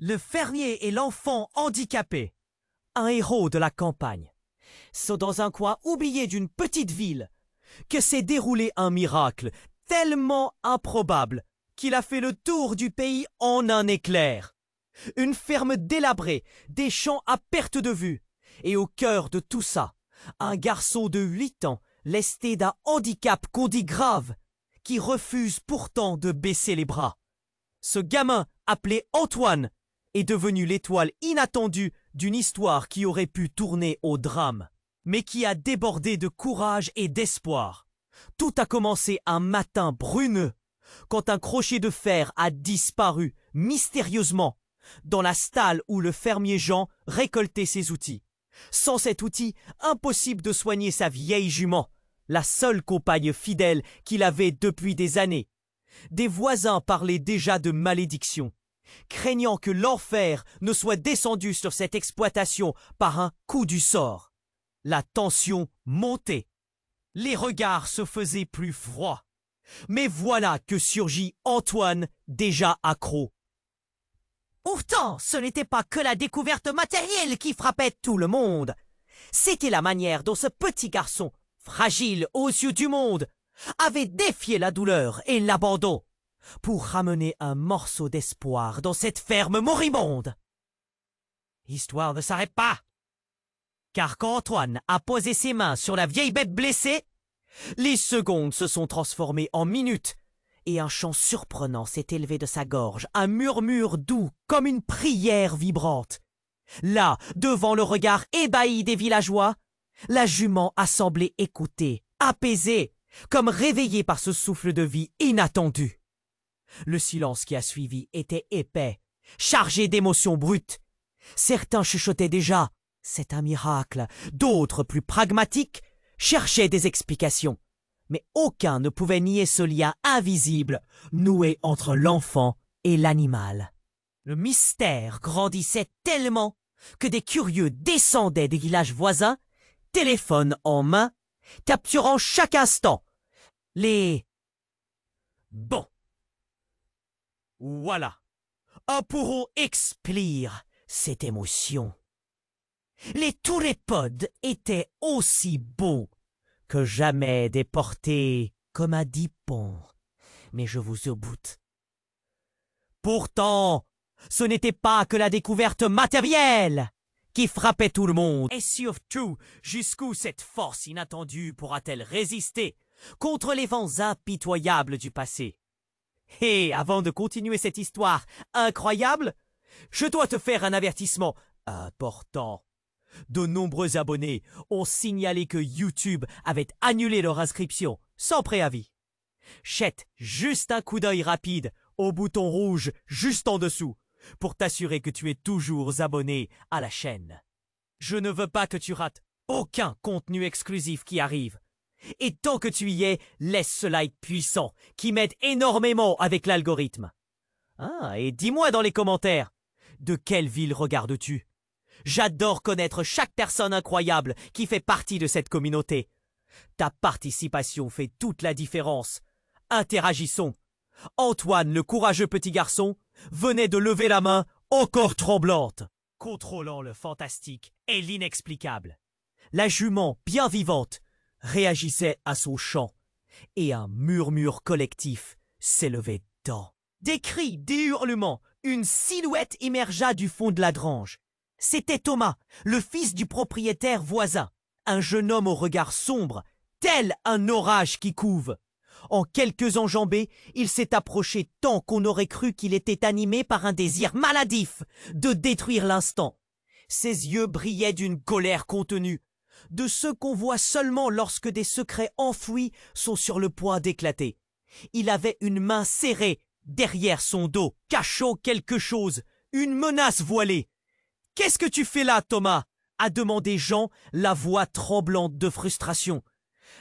Le fermier et l'enfant handicapé, un héros de la campagne, sont dans un coin oublié d'une petite ville que s'est déroulé un miracle tellement improbable qu'il a fait le tour du pays en un éclair. Une ferme délabrée, des champs à perte de vue, et au cœur de tout ça, un garçon de 8 ans, lesté d'un handicap qu'on dit grave, qui refuse pourtant de baisser les bras. Ce gamin, appelé Antoine, est devenu l'étoile inattendue d'une histoire qui aurait pu tourner au drame, mais qui a débordé de courage et d'espoir. Tout a commencé un matin brumeux, quand un crochet de fer a disparu mystérieusement dans la stalle où le fermier Jean récoltait ses outils. Sans cet outil, impossible de soigner sa vieille jument, la seule compagne fidèle qu'il avait depuis des années. Des voisins parlaient déjà de malédiction, craignant que l'enfer ne soit descendu sur cette exploitation par un coup du sort. La tension montait. Les regards se faisaient plus froids. Mais voilà que surgit Antoine, déjà accro. Pourtant, ce n'était pas que la découverte matérielle qui frappait tout le monde. C'était la manière dont ce petit garçon, fragile aux yeux du monde, avait défié la douleur et l'abandon pour ramener un morceau d'espoir dans cette ferme moribonde. L'histoire ne s'arrête pas, car quand Antoine a posé ses mains sur la vieille bête blessée, les secondes se sont transformées en minutes, et un chant surprenant s'est élevé de sa gorge, un murmure doux comme une prière vibrante. Là, devant le regard ébahi des villageois, la jument a semblé écouter, apaisée, comme réveillée par ce souffle de vie inattendu. Le silence qui a suivi était épais, chargé d'émotions brutes. Certains chuchotaient déjà « c'est un miracle », d'autres, plus pragmatiques, cherchaient des explications. Mais aucun ne pouvait nier ce lien invisible noué entre l'enfant et l'animal. Le mystère grandissait tellement que des curieux descendaient des villages voisins, téléphone en main, capturant chaque instant les... Bon. Voilà. Un pourront expliquer cette émotion. Les taurépodes étaient aussi beaux que jamais déportés comme à 10 ponts. Mais je vous aboute. Pourtant, ce n'était pas que la découverte matérielle qui frappait tout le monde. Et surtout, jusqu'où cette force inattendue pourra-t-elle résister contre les vents impitoyables du passé? Et avant de continuer cette histoire incroyable, je dois te faire un avertissement important. De nombreux abonnés ont signalé que YouTube avait annulé leur inscription sans préavis. Jette juste un coup d'œil rapide au bouton rouge juste en dessous pour t'assurer que tu es toujours abonné à la chaîne. Je ne veux pas que tu rates aucun contenu exclusif qui arrive. Et tant que tu y es, laisse ce like puissant qui m'aide énormément avec l'algorithme. Ah, et dis-moi dans les commentaires, de quelle ville regardes-tu? J'adore connaître chaque personne incroyable qui fait partie de cette communauté. Ta participation fait toute la différence. Interagissons. Antoine, le courageux petit garçon, venait de lever la main, encore tremblante, contrôlant le fantastique et l'inexplicable. La jument, bien vivante, réagissait à son chant, et un murmure collectif s'élevait dedans. Des cris, des hurlements, une silhouette émergea du fond de la grange. C'était Thomas, le fils du propriétaire voisin, un jeune homme au regard sombre, tel un orage qui couve. En quelques enjambées, il s'est approché tant qu'on aurait cru qu'il était animé par un désir maladif de détruire l'instant. Ses yeux brillaient d'une colère contenue, de ceux qu'on voit seulement lorsque des secrets enfouis sont sur le point d'éclater. Il avait une main serrée derrière son dos, cachant quelque chose, une menace voilée. « Qu'est-ce que tu fais là, Thomas ?» a demandé Jean, la voix tremblante de frustration.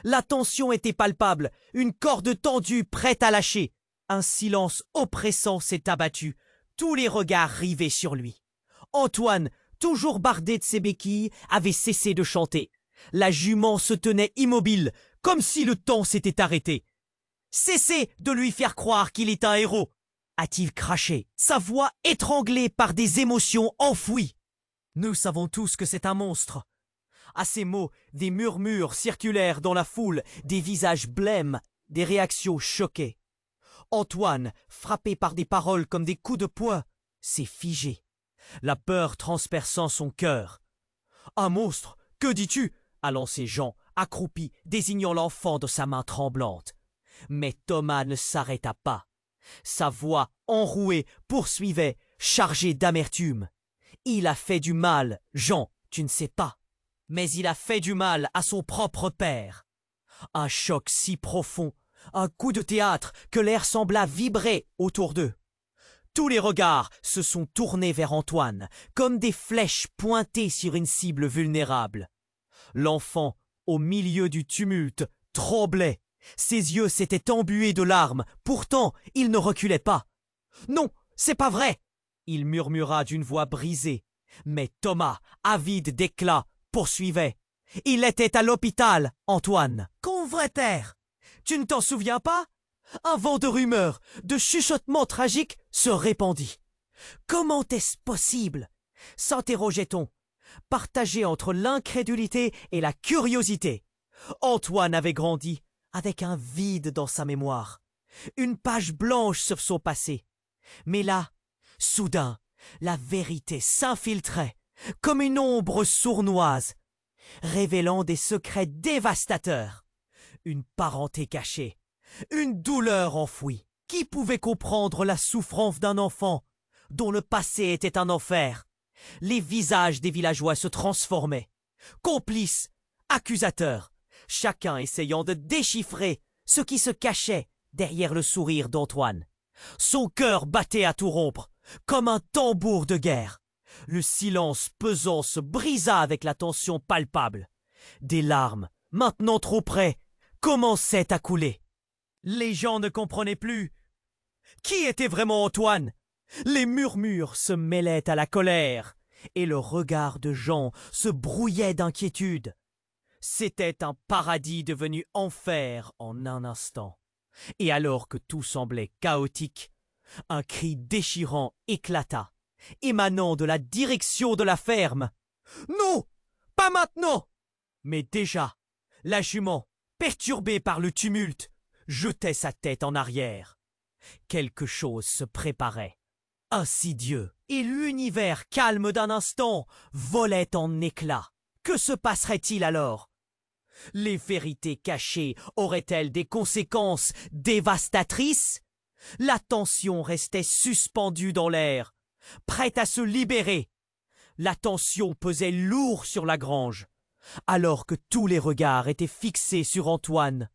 La tension était palpable, une corde tendue prête à lâcher. Un silence oppressant s'est abattu, tous les regards rivés sur lui. Antoine, toujours bardé de ses béquilles, avait cessé de chanter. La jument se tenait immobile, comme si le temps s'était arrêté. Cessez de lui faire croire qu'il est un héros. a-t-il craché, sa voix étranglée par des émotions enfouies. Nous savons tous que c'est un monstre. À ces mots, des murmures circulèrent dans la foule, des visages blêmes, des réactions choquées. Antoine, frappé par des paroles comme des coups de poing, s'est figé, la peur transperçant son cœur. « Un monstre, que dis-tu » a lancé Jean, accroupi, désignant l'enfant de sa main tremblante. Mais Thomas ne s'arrêta pas. Sa voix enrouée poursuivait, chargée d'amertume. « Il a fait du mal, Jean, tu ne sais pas. Mais il a fait du mal à son propre père. » Un choc si profond, un coup de théâtre que l'air sembla vibrer autour d'eux. Tous les regards se sont tournés vers Antoine, comme des flèches pointées sur une cible vulnérable. L'enfant, au milieu du tumulte, tremblait. Ses yeux s'étaient embués de larmes, pourtant il ne reculait pas. « Non, c'est pas vrai !» il murmura d'une voix brisée. Mais Thomas, avide d'éclat, poursuivait. « Il était à l'hôpital, Antoine. »« Convraiter, tu ne t'en souviens pas ?» Un vent de rumeurs, de chuchotements tragiques se répandit. « Comment est-ce possible ?» s'interrogeait-on, partagé entre l'incrédulité et la curiosité. Antoine avait grandi avec un vide dans sa mémoire, une page blanche sur son passé. Mais là, soudain, la vérité s'infiltrait comme une ombre sournoise, révélant des secrets dévastateurs, une parenté cachée, une douleur enfouie. Qui pouvait comprendre la souffrance d'un enfant dont le passé était un enfer? Les visages des villageois se transformaient, complices, accusateurs, chacun essayant de déchiffrer ce qui se cachait derrière le sourire d'Antoine. Son cœur battait à tout rompre, comme un tambour de guerre. Le silence pesant se brisa avec la tension palpable. Des larmes, maintenant trop près, commençaient à couler. Les gens ne comprenaient plus. Qui était vraiment Antoine? Les murmures se mêlaient à la colère, et le regard de Jean se brouillait d'inquiétude. C'était un paradis devenu enfer en un instant. Et alors que tout semblait chaotique, un cri déchirant éclata, émanant de la direction de la ferme. « Non, pas maintenant !» Mais déjà, la jument, perturbée par le tumulte, jetait sa tête en arrière. Quelque chose se préparait. Insidieux, et l'univers calme d'un instant volait en éclats. Que se passerait-il alors? Les vérités cachées auraient-elles des conséquences dévastatrices? La tension restait suspendue dans l'air, prête à se libérer. La tension pesait lourd sur la grange, alors que tous les regards étaient fixés sur Antoine,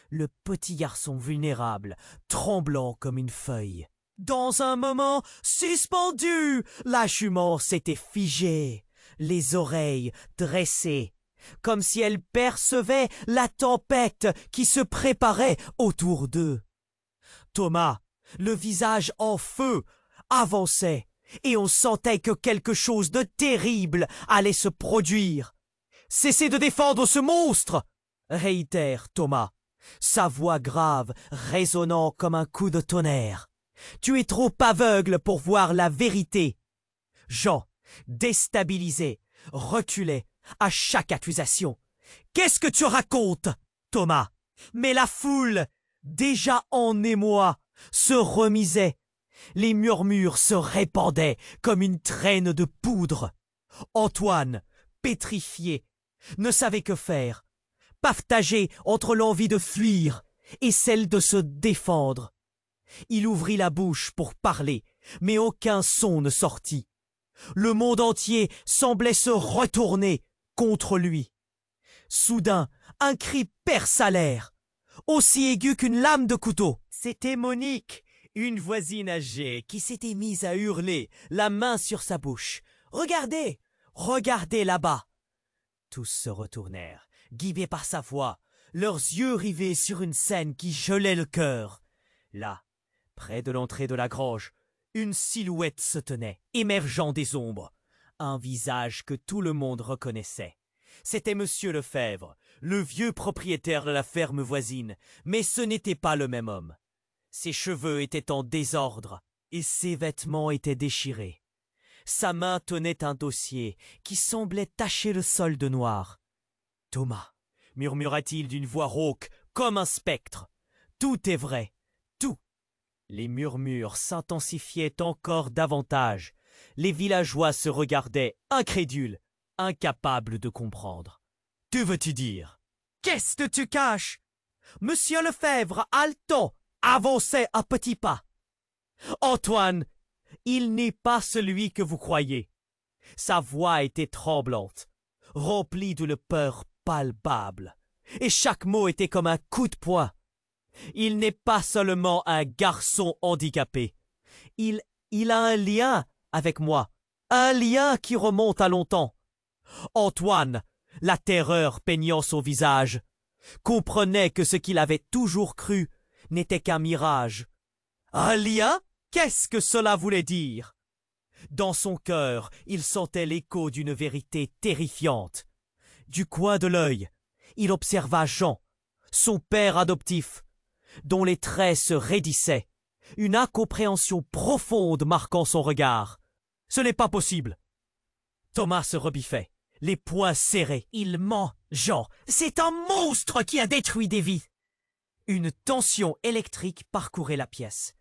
le petit garçon vulnérable, tremblant comme une feuille. Dans un moment suspendu, la jument s'était figée, les oreilles dressées, comme si elle percevait la tempête qui se préparait autour d'eux. Thomas, le visage en feu, avançait, et on sentait que quelque chose de terrible allait se produire. « Cessez de défendre ce monstre !» réitère Thomas, sa voix grave résonnant comme un coup de tonnerre. « Tu es trop aveugle pour voir la vérité. » Jean, déstabilisé, reculait à chaque accusation. « Qu'est-ce que tu racontes, Thomas ?» Mais la foule, déjà en émoi, se remisait. Les murmures se répandaient comme une traîne de poudre. Antoine, pétrifié, ne savait que faire, partagé entre l'envie de fuir et celle de se défendre. Il ouvrit la bouche pour parler, mais aucun son ne sortit. Le monde entier semblait se retourner contre lui. Soudain, un cri perça l'air, aussi aigu qu'une lame de couteau. C'était Monique, une voisine âgée, qui s'était mise à hurler, la main sur sa bouche. « Regardez, regardez là-bas !» Tous se retournèrent, guidés par sa voix, leurs yeux rivés sur une scène qui gelait le cœur. Là, près de l'entrée de la grange, une silhouette se tenait, émergeant des ombres, un visage que tout le monde reconnaissait. C'était Monsieur Lefebvre, le vieux propriétaire de la ferme voisine, mais ce n'était pas le même homme. Ses cheveux étaient en désordre et ses vêtements étaient déchirés. Sa main tenait un dossier qui semblait tacher le sol de noir. « Thomas, murmura-t-il d'une voix rauque comme un spectre, tout est vrai, tout. » Les murmures s'intensifiaient encore davantage. Les villageois se regardaient, incrédules, incapables de comprendre. « Que veux-tu dire? Qu'est-ce que tu caches? » Monsieur Lefebvre, haletant, avançait à petits pas. « Antoine, il n'est pas celui que vous croyez. » Sa voix était tremblante, remplie d'une peur palpable, et chaque mot était comme un coup de poing. Il n'est pas seulement un garçon handicapé. Il a un lien avec moi, un lien qui remonte à longtemps. Antoine, la terreur peignant son visage, comprenait que ce qu'il avait toujours cru n'était qu'un mirage. Un lien? Qu'est-ce que cela voulait dire? Dans son cœur, il sentait l'écho d'une vérité terrifiante. Du coin de l'œil, il observa Jean, son père adoptif, dont les traits se raidissaient, une incompréhension profonde marquant son regard. « Ce n'est pas possible !» Thomas se rebiffait, les poings serrés. « Il ment, Jean, c'est un monstre qui a détruit des vies !» Une tension électrique parcourait la pièce.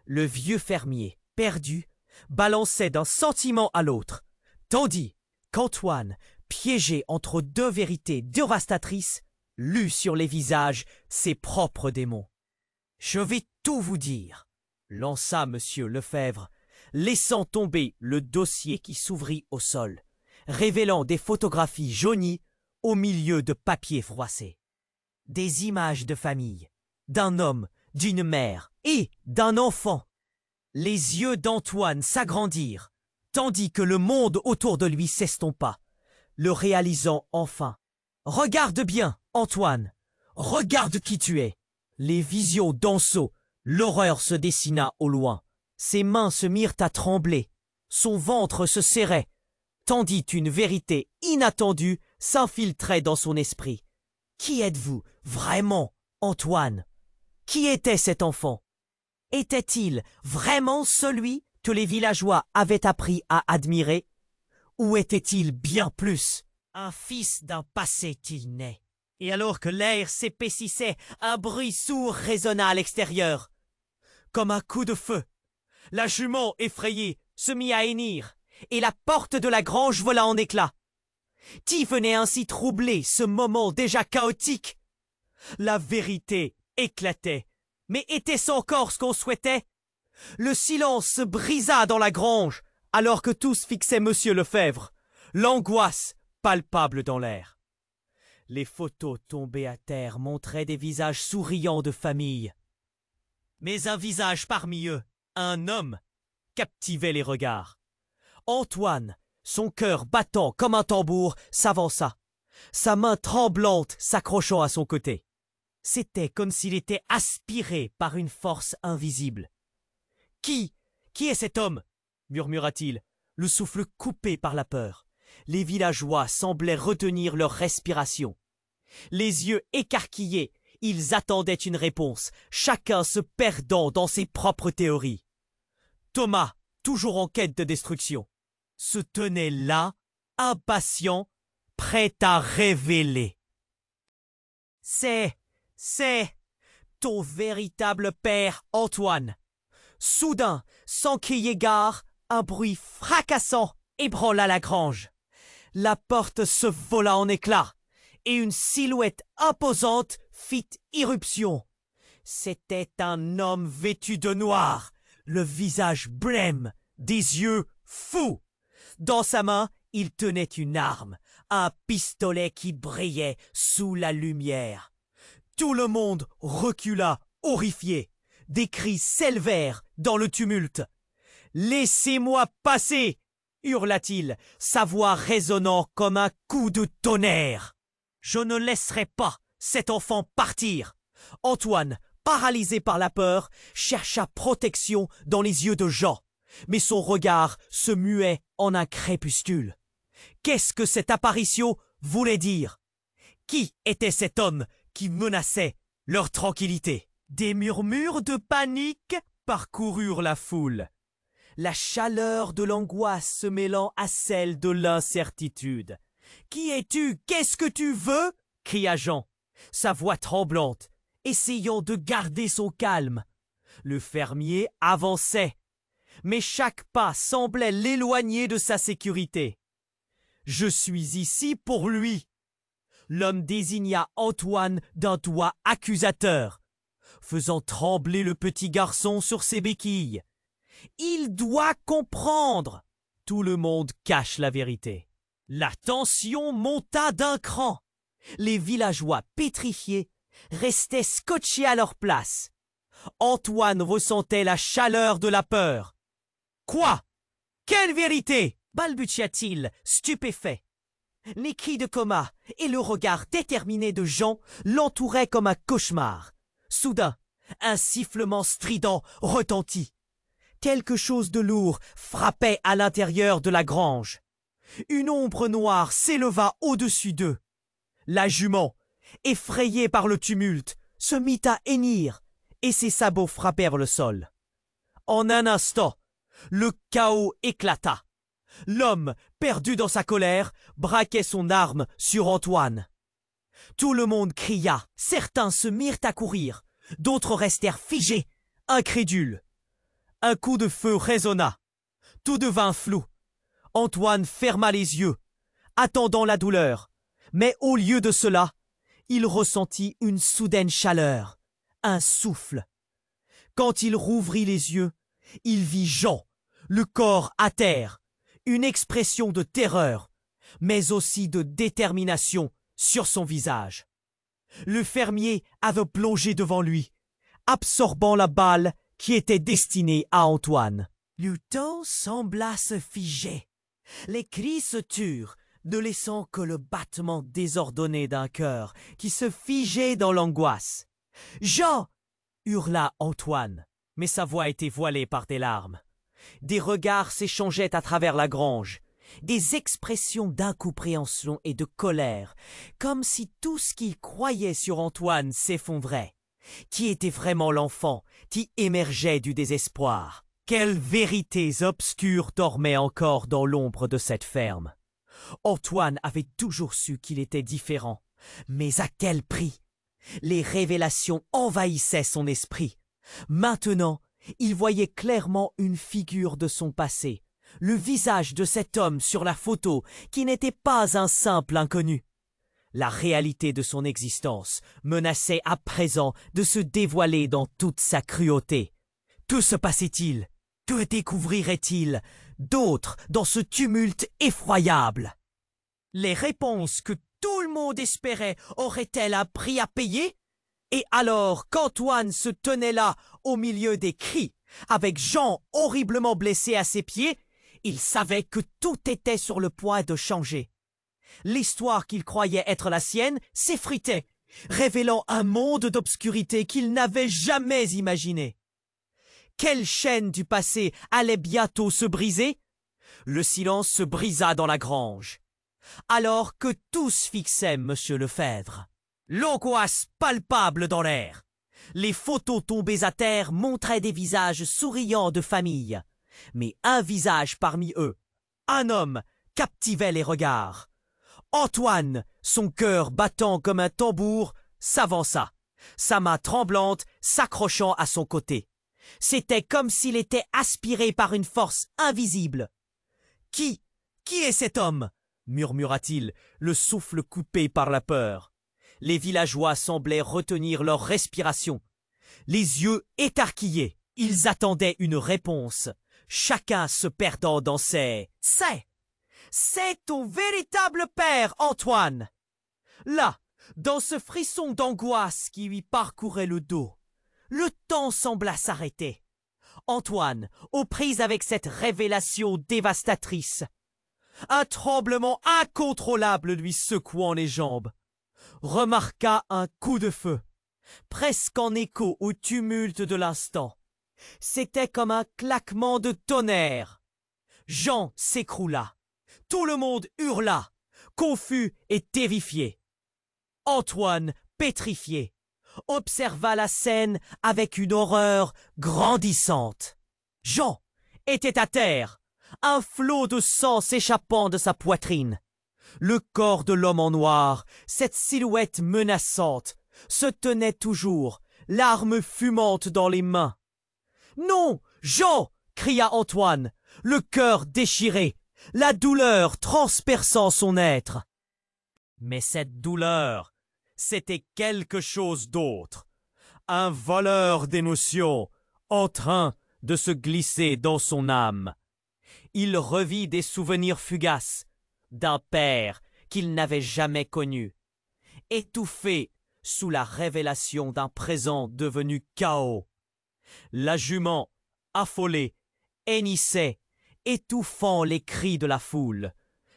Le vieux fermier, perdu, balançait d'un sentiment à l'autre, tandis qu'Antoine, piégé entre deux vérités dévastatrices, lut sur les visages ses propres démons. « Je vais tout vous dire », lança Monsieur Lefebvre, laissant tomber le dossier qui s'ouvrit au sol, révélant des photographies jaunies au milieu de papiers froissés. Des images de famille, d'un homme, d'une mère et d'un enfant. Les yeux d'Antoine s'agrandirent, tandis que le monde autour de lui s'estompa, le réalisant enfin. « Regarde bien, Antoine, regarde qui tu es !» Les visions d'Anceau, l'horreur se dessina au loin. Ses mains se mirent à trembler, son ventre se serrait, tandis qu'une vérité inattendue s'infiltrait dans son esprit. Qui êtes-vous, vraiment, Antoine? Qui était cet enfant? Était-il vraiment celui que les villageois avaient appris à admirer? Ou était-il bien plus? Un fils d'un passé qu'il naît. Et alors que l'air s'épaississait, un bruit sourd résonna à l'extérieur. Comme un coup de feu, la jument effrayée se mit à hennir, et la porte de la grange vola en éclats. Qui venait ainsi troubler ce moment déjà chaotique? La vérité éclatait, mais était-ce encore ce qu'on souhaitait? Le silence se brisa dans la grange, alors que tous fixaient Monsieur Lefebvre, l'angoisse palpable dans l'air. Les photos tombées à terre montraient des visages souriants de famille. Mais un visage parmi eux, un homme, captivait les regards. Antoine, son cœur battant comme un tambour, s'avança, sa main tremblante s'accrochant à son côté. C'était comme s'il était aspiré par une force invisible. « Qui est cet homme ?» murmura-t-il, le souffle coupé par la peur. Les villageois semblaient retenir leur respiration. Les yeux écarquillés, ils attendaient une réponse, chacun se perdant dans ses propres théories. Thomas, toujours en quête de destruction, se tenait là, impatient, prêt à révéler. « C'est ton véritable père, Antoine. » Soudain, sans crier gare, un bruit fracassant ébranla la grange. La porte se vola en éclats, et une silhouette imposante fit irruption. C'était un homme vêtu de noir, le visage blême, des yeux fous. Dans sa main, il tenait une arme, un pistolet qui brillait sous la lumière. Tout le monde recula, horrifié. Des cris s'élevèrent dans le tumulte. « Laissez-moi passer !» hurla-t-il, sa voix résonnant comme un coup de tonnerre. « Je ne laisserai pas cet enfant partir !» Antoine, paralysé par la peur, chercha protection dans les yeux de Jean, mais son regard se muait en un crépuscule. Qu'est-ce que cette apparition voulait dire? Qui était cet homme qui menaçait leur tranquillité? Des murmures de panique parcoururent la foule, la chaleur de l'angoisse se mêlant à celle de l'incertitude. « Qui es-tu? Qu'est-ce que tu veux ?» cria Jean, sa voix tremblante, essayant de garder son calme. Le fermier avançait, mais chaque pas semblait l'éloigner de sa sécurité. « Je suis ici pour lui !» L'homme désigna Antoine d'un doigt accusateur, faisant trembler le petit garçon sur ses béquilles. « Il doit comprendre !» Tout le monde cache la vérité. La tension monta d'un cran. Les villageois pétrifiés restaient scotchés à leur place. Antoine ressentait la chaleur de la peur. « Quoi? Quelle vérité ?» balbutia-t-il, stupéfait. Les cris de coma et le regard déterminé de Jean l'entouraient comme un cauchemar. Soudain, un sifflement strident retentit. Quelque chose de lourd frappait à l'intérieur de la grange. Une ombre noire s'éleva au-dessus d'eux. La jument, effrayée par le tumulte, se mit à hennir et ses sabots frappèrent le sol. En un instant, le chaos éclata. L'homme, perdu dans sa colère, braquait son arme sur Antoine. Tout le monde cria, certains se mirent à courir, d'autres restèrent figés, incrédules. Un coup de feu résonna, tout devint flou. Antoine ferma les yeux, attendant la douleur, mais au lieu de cela, il ressentit une soudaine chaleur, un souffle. Quand il rouvrit les yeux, il vit Jean, le corps à terre, une expression de terreur, mais aussi de détermination sur son visage. Le fermier avait plongé devant lui, absorbant la balle qui était destinée à Antoine. Le temps sembla se figer. Les cris se turent, ne laissant que le battement désordonné d'un cœur qui se figeait dans l'angoisse. « Jean !» hurla Antoine, mais sa voix était voilée par des larmes. Des regards s'échangeaient à travers la grange, des expressions d'incompréhension et de colère, comme si tout ce qu'il croyait sur Antoine s'effondrait. Qui était vraiment l'enfant qui émergeait du désespoir? Quelles vérités obscures dormaient encore dans l'ombre de cette ferme? Antoine avait toujours su qu'il était différent, mais à quel prix? Les révélations envahissaient son esprit. Maintenant, il voyait clairement une figure de son passé, le visage de cet homme sur la photo qui n'était pas un simple inconnu. La réalité de son existence menaçait à présent de se dévoiler dans toute sa cruauté. Que se passait-il? Que découvrirait-il d'autre dans ce tumulte effroyable? Les réponses que tout le monde espérait auraient-elles un prix à payer? Et alors qu'Antoine se tenait là au milieu des cris, avec Jean horriblement blessé à ses pieds, il savait que tout était sur le point de changer. L'histoire qu'il croyait être la sienne s'effritait, révélant un monde d'obscurité qu'il n'avait jamais imaginé. Quelle chaîne du passé allait bientôt se briser? Le silence se brisa dans la grange, alors que tous fixaient M. Lefebvre. L'angoisse palpable dans l'air. Les photos tombées à terre montraient des visages souriants de famille, mais un visage parmi eux, un homme, captivait les regards. Antoine, son cœur battant comme un tambour, s'avança, sa main tremblante s'accrochant à son côté. C'était comme s'il était aspiré par une force invisible. « Qui est cet homme ?» murmura-t-il, le souffle coupé par la peur. Les villageois semblaient retenir leur respiration. Les yeux écarquillés, ils attendaient une réponse, chacun se perdant dans ses « C'est ton véritable père, Antoine !» Là, dans ce frisson d'angoisse qui lui parcourait le dos, le temps sembla s'arrêter. Antoine, aux prises avec cette révélation dévastatrice, un tremblement incontrôlable lui secouant les jambes, remarqua un coup de feu, presque en écho au tumulte de l'instant. C'était comme un claquement de tonnerre. Jean s'écroula. Tout le monde hurla, confus et terrifié. Antoine, pétrifié, observa la scène avec une horreur grandissante. Jean était à terre, un flot de sang s'échappant de sa poitrine. Le corps de l'homme en noir, cette silhouette menaçante, se tenait toujours, l'arme fumante dans les mains. « Non, Jean !» cria Antoine, le cœur déchiré, la douleur transperçant son être. Mais cette douleur, c'était quelque chose d'autre. Un voleur d'émotions en train de se glisser dans son âme. Il revit des souvenirs fugaces d'un père qu'il n'avait jamais connu, étouffé sous la révélation d'un présent devenu chaos. La jument, affolée, hennissait, étouffant les cris de la foule.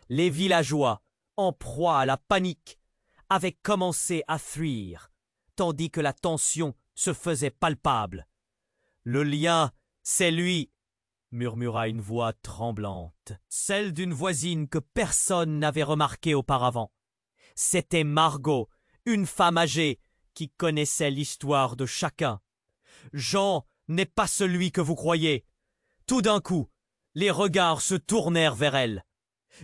Les villageois, en proie à la panique, avaient commencé à fuir, tandis que la tension se faisait palpable. « Le lien, c'est lui !» murmura une voix tremblante, celle d'une voisine que personne n'avait remarquée auparavant. C'était Margot, une femme âgée qui connaissait l'histoire de chacun. Jean n'est pas celui que vous croyez. Tout d'un coup, les regards se tournèrent vers elle.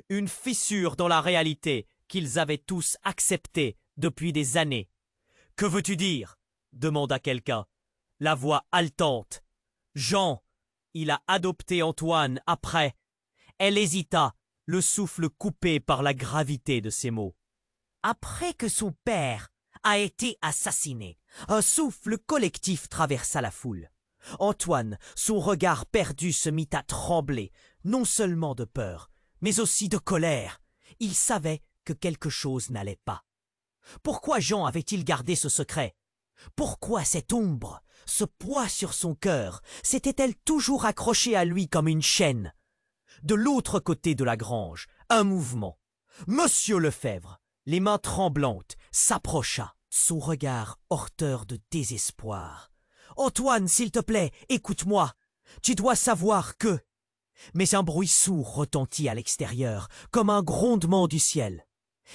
Une fissure dans la réalité qu'ils avaient tous acceptée depuis des années. « Que veux-tu dire ?» demanda quelqu'un, la voix haletante. « Jean, il a adopté Antoine après. » Elle hésita, le souffle coupé par la gravité de ses mots. « Après que son père a été assassiné. » Un souffle collectif traversa la foule. Antoine, son regard perdu, se mit à trembler, non seulement de peur, mais aussi de colère. Il savait que quelque chose n'allait pas. Pourquoi Jean avait-il gardé ce secret? Pourquoi cette ombre, ce poids sur son cœur, s'était-elle toujours accrochée à lui comme une chaîne? De l'autre côté de la grange, un mouvement. Monsieur Lefebvre, les mains tremblantes, s'approcha, son regard porteur de désespoir. « Antoine, s'il te plaît, écoute-moi. Tu dois savoir que... » Mais un bruit sourd retentit à l'extérieur, comme un grondement du ciel.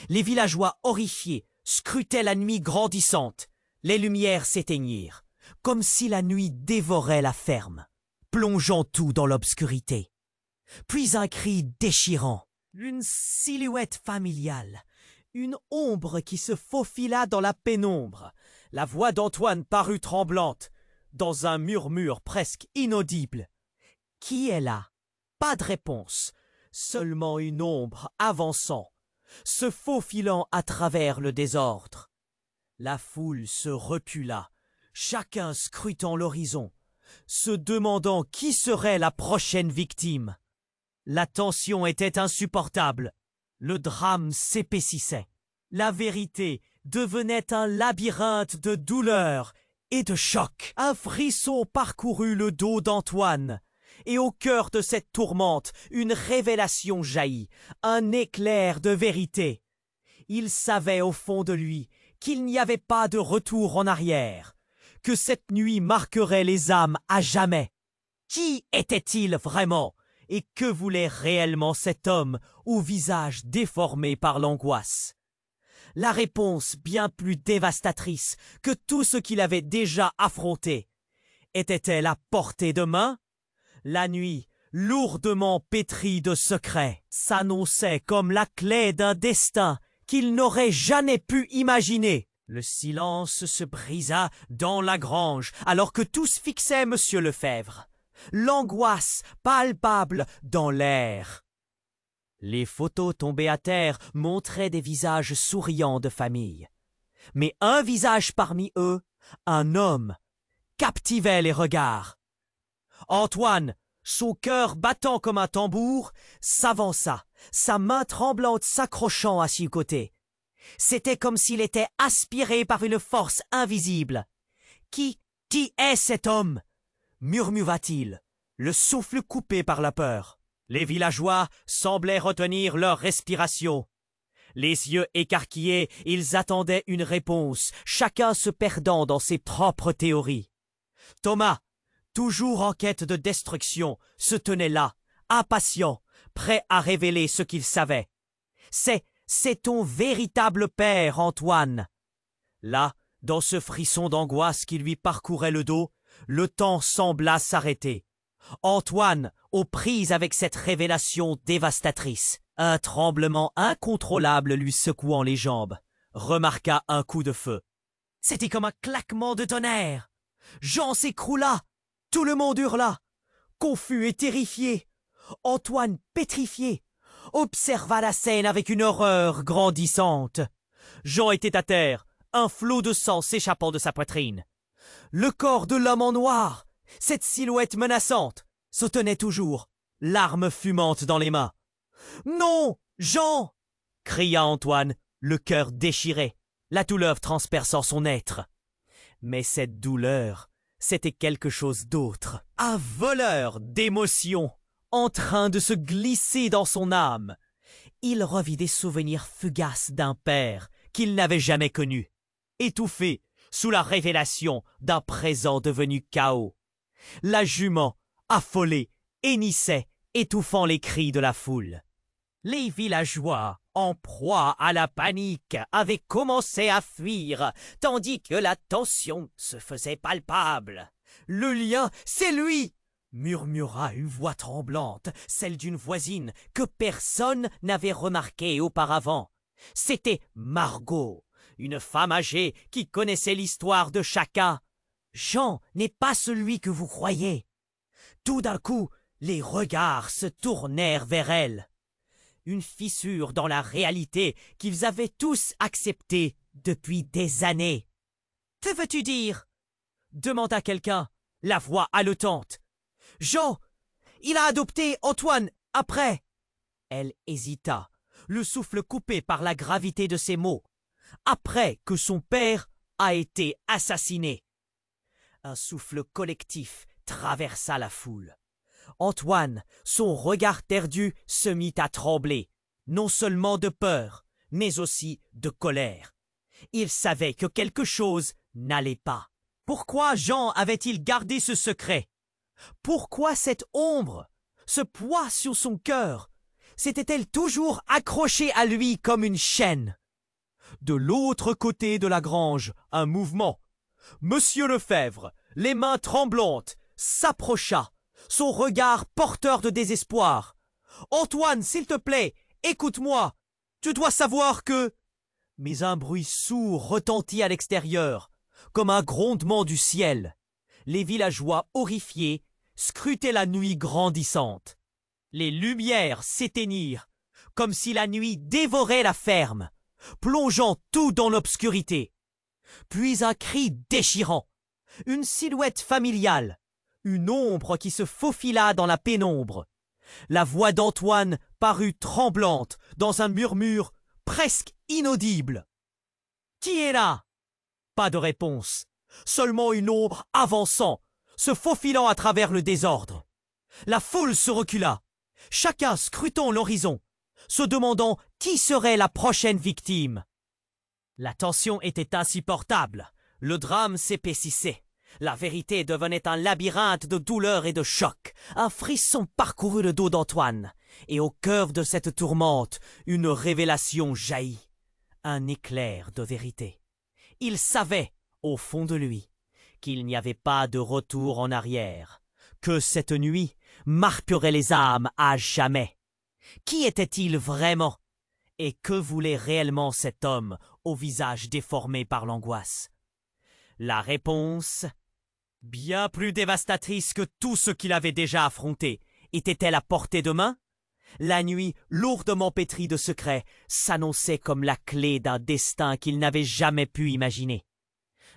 Les villageois horrifiés scrutaient la nuit grandissante. Les lumières s'éteignirent, comme si la nuit dévorait la ferme, plongeant tout dans l'obscurité. Puis un cri déchirant, une silhouette familiale, une ombre qui se faufila dans la pénombre. La voix d'Antoine parut tremblante, dans un murmure presque inaudible. « Qui est là ?» Pas de réponse, seulement une ombre avançant, se faufilant à travers le désordre. La foule se recula, chacun scrutant l'horizon, se demandant qui serait la prochaine victime. La tension était insupportable. Le drame s'épaississait. La vérité devenait un labyrinthe de douleur et de choc. Un frisson parcourut le dos d'Antoine. Et au cœur de cette tourmente, une révélation jaillit, un éclair de vérité. Il savait au fond de lui qu'il n'y avait pas de retour en arrière, que cette nuit marquerait les âmes à jamais. Qui était-il vraiment, et que voulait réellement cet homme au visage déformé par l'angoisse? La réponse, bien plus dévastatrice que tout ce qu'il avait déjà affronté, était-elle à portée de main? La nuit, lourdement pétrie de secrets, s'annonçait comme la clé d'un destin qu'il n'aurait jamais pu imaginer. Le silence se brisa dans la grange, alors que tous fixaient Monsieur Lefebvre. L'angoisse palpable dans l'air. Les photos tombées à terre montraient des visages souriants de famille. Mais un visage parmi eux, un homme, captivait les regards. Antoine, son cœur battant comme un tambour, s'avança, sa main tremblante s'accrochant à ses côtés. C'était comme s'il était aspiré par une force invisible. « Qui est cet homme ?» murmura-t-il, le souffle coupé par la peur. Les villageois semblaient retenir leur respiration. Les yeux écarquillés, ils attendaient une réponse, chacun se perdant dans ses propres théories. Thomas, toujours en quête de destruction, se tenait là, impatient, prêt à révéler ce qu'il savait. « C'est ton véritable père, Antoine !» Là, Dans ce frisson d'angoisse qui lui parcourait le dos, le temps sembla s'arrêter. Antoine, aux prises avec cette révélation dévastatrice, un tremblement incontrôlable lui secouant les jambes, remarqua un coup de feu. C'était comme un claquement de tonnerre. Jean s'écroula. Tout le monde hurla. Confus et terrifié, Antoine, pétrifié, observa la scène avec une horreur grandissante. Jean était à terre, un flot de sang s'échappant de sa poitrine. Le corps de l'homme en noir, cette silhouette menaçante, se tenait toujours, l'arme fumante dans les mains. « Non, Jean !» cria Antoine, le cœur déchiré, la douleur transperçant son être. Mais cette douleur, c'était quelque chose d'autre. Un voleur d'émotions, en train de se glisser dans son âme. Il revit des souvenirs fugaces d'un père qu'il n'avait jamais connu, étouffé sous la révélation d'un présent devenu chaos. La jument, affolée, hennissait, étouffant les cris de la foule. Les villageois, en proie à la panique, avaient commencé à fuir, tandis que la tension se faisait palpable. « Le lien, c'est lui !» murmura une voix tremblante, celle d'une voisine que personne n'avait remarquée auparavant. C'était Margot, une femme âgée qui connaissait l'histoire de chacun. Jean n'est pas celui que vous croyez. Tout d'un coup, les regards se tournèrent vers elle. Une fissure dans la réalité qu'ils avaient tous acceptée depuis des années. « Que veux-tu dire ?» demanda quelqu'un, la voix haletante. « Jean, il a adopté Antoine après. » Elle hésita, le souffle coupé par la gravité de ses mots. « Après que son père a été assassiné. » Un souffle collectif traversa la foule. Antoine, son regard perdu, se mit à trembler, non seulement de peur, mais aussi de colère. Il savait que quelque chose n'allait pas. Pourquoi Jean avait-il gardé ce secret? Pourquoi cette ombre, ce poids sur son cœur, s'était-elle toujours accrochée à lui comme une chaîne? De l'autre côté de la grange, un mouvement. Monsieur Lefebvre, les mains tremblantes, s'approcha, son regard porteur de désespoir. « Antoine, s'il te plaît, écoute-moi. Tu dois savoir que… » Mais un bruit sourd retentit à l'extérieur, comme un grondement du ciel. Les villageois, horrifiés, scrutaient la nuit grandissante. Les lumières s'éteignirent, comme si la nuit dévorait la ferme, plongeant tout dans l'obscurité. Puis un cri déchirant, une silhouette familiale, une ombre qui se faufila dans la pénombre. La voix d'Antoine parut tremblante dans un murmure presque inaudible. « Qui est là ?» Pas de réponse, seulement une ombre avançant, se faufilant à travers le désordre. La foule se recula, chacun scrutant l'horizon, se demandant qui serait la prochaine victime. La tension était insupportable, le drame s'épaississait. La vérité devenait un labyrinthe de douleur et de choc. Un frisson parcourut le dos d'Antoine, et au cœur de cette tourmente, une révélation jaillit. Un éclair de vérité. Il savait, au fond de lui, qu'il n'y avait pas de retour en arrière, que cette nuit marquerait les âmes à jamais. Qui était-il vraiment? Et que voulait réellement cet homme au visage déformé par l'angoisse? La réponse, bien plus dévastatrice que tout ce qu'il avait déjà affronté, était-elle à portée de main? La nuit, lourdement pétrie de secrets, s'annonçait comme la clé d'un destin qu'il n'avait jamais pu imaginer.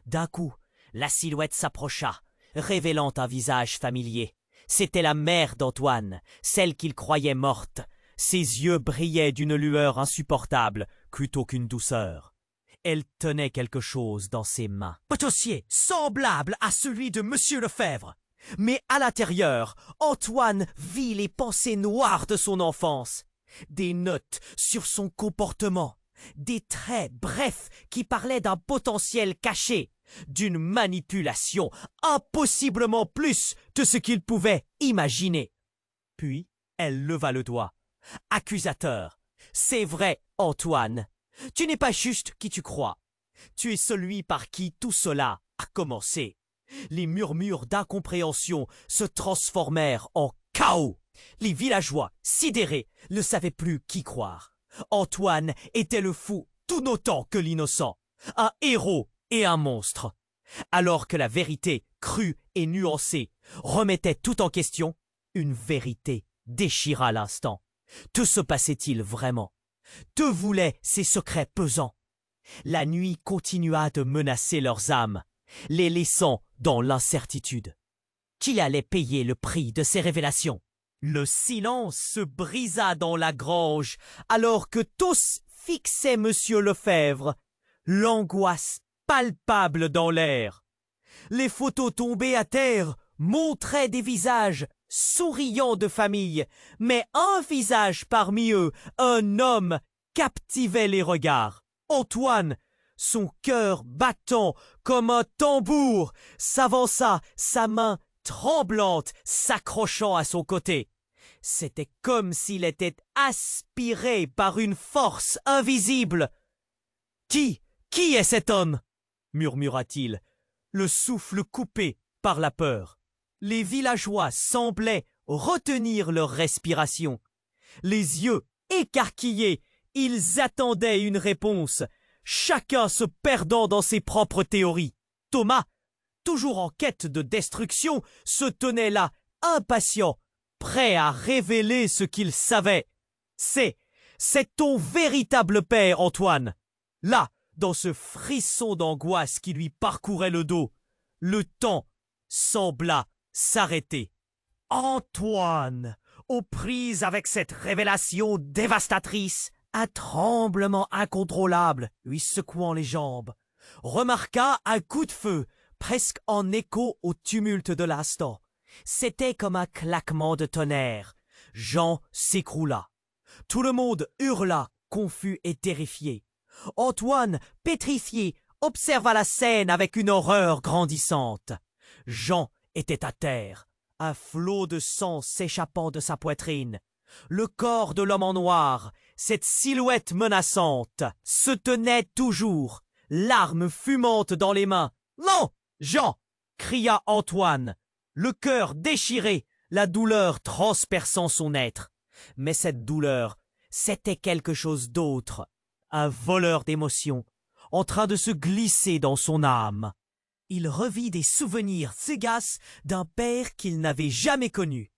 D'un coup, la silhouette s'approcha, révélant un visage familier. C'était la mère d'Antoine, celle qu'il croyait morte. Ses yeux brillaient d'une lueur insupportable, plutôt qu'une douceur. Elle tenait quelque chose dans ses mains. Un dossier semblable à celui de Monsieur Lefebvre. Mais à l'intérieur, Antoine vit les pensées noires de son enfance. Des notes sur son comportement, des traits brefs qui parlaient d'un potentiel caché, d'une manipulation impossiblement plus de ce qu'il pouvait imaginer. Puis, elle leva le doigt. Accusateur, c'est vrai, Antoine. Tu n'es pas juste qui tu crois. Tu es celui par qui tout cela a commencé. Les murmures d'incompréhension se transformèrent en chaos. Les villageois, sidérés, ne savaient plus qui croire. Antoine était le fou tout autant que l'innocent, un héros et un monstre. Alors que la vérité, crue et nuancée, remettait tout en question, une vérité déchira l'instant. Que se passait-il vraiment? Que voulaient ces secrets pesants? La nuit continua de menacer leurs âmes, les laissant dans l'incertitude. Qui allait payer le prix de ces révélations? Le silence se brisa dans la grange, alors que tous fixaient Monsieur Lefebvre, l'angoisse palpable dans l'air. Les photos tombées à terre montraient des visages souriants de famille, mais un visage parmi eux, un homme, captivait les regards. Antoine, son cœur battant comme un tambour, s'avança, sa main tremblante s'accrochant à son côté. C'était comme s'il était aspiré par une force invisible. « Qui est cet homme ?» murmura-t-il, le souffle coupé par la peur. Les villageois semblaient retenir leur respiration. Les yeux écarquillés, ils attendaient une réponse, chacun se perdant dans ses propres théories. Thomas, toujours en quête de destruction, se tenait là, impatient, prêt à révéler ce qu'il savait. C'est ton véritable père, Antoine. Là, dans ce frisson d'angoisse qui lui parcourait le dos, le temps sembla s'arrêter. Antoine, aux prises avec cette révélation dévastatrice, un tremblement incontrôlable lui secouant les jambes, remarqua un coup de feu, presque en écho au tumulte de l'instant. C'était comme un claquement de tonnerre. Jean s'écroula. Tout le monde hurla, confus et terrifié. Antoine, pétrifié, observa la scène avec une horreur grandissante. Jean était à terre, un flot de sang s'échappant de sa poitrine. Le corps de l'homme en noir, cette silhouette menaçante, se tenait toujours, l'arme fumante dans les mains. « Non, Jean !» cria Antoine, le cœur déchiré, la douleur transperçant son être. Mais cette douleur, c'était quelque chose d'autre, un voleur d'émotions, en train de se glisser dans son âme. Il revit des souvenirs fugaces d'un père qu'il n'avait jamais connu,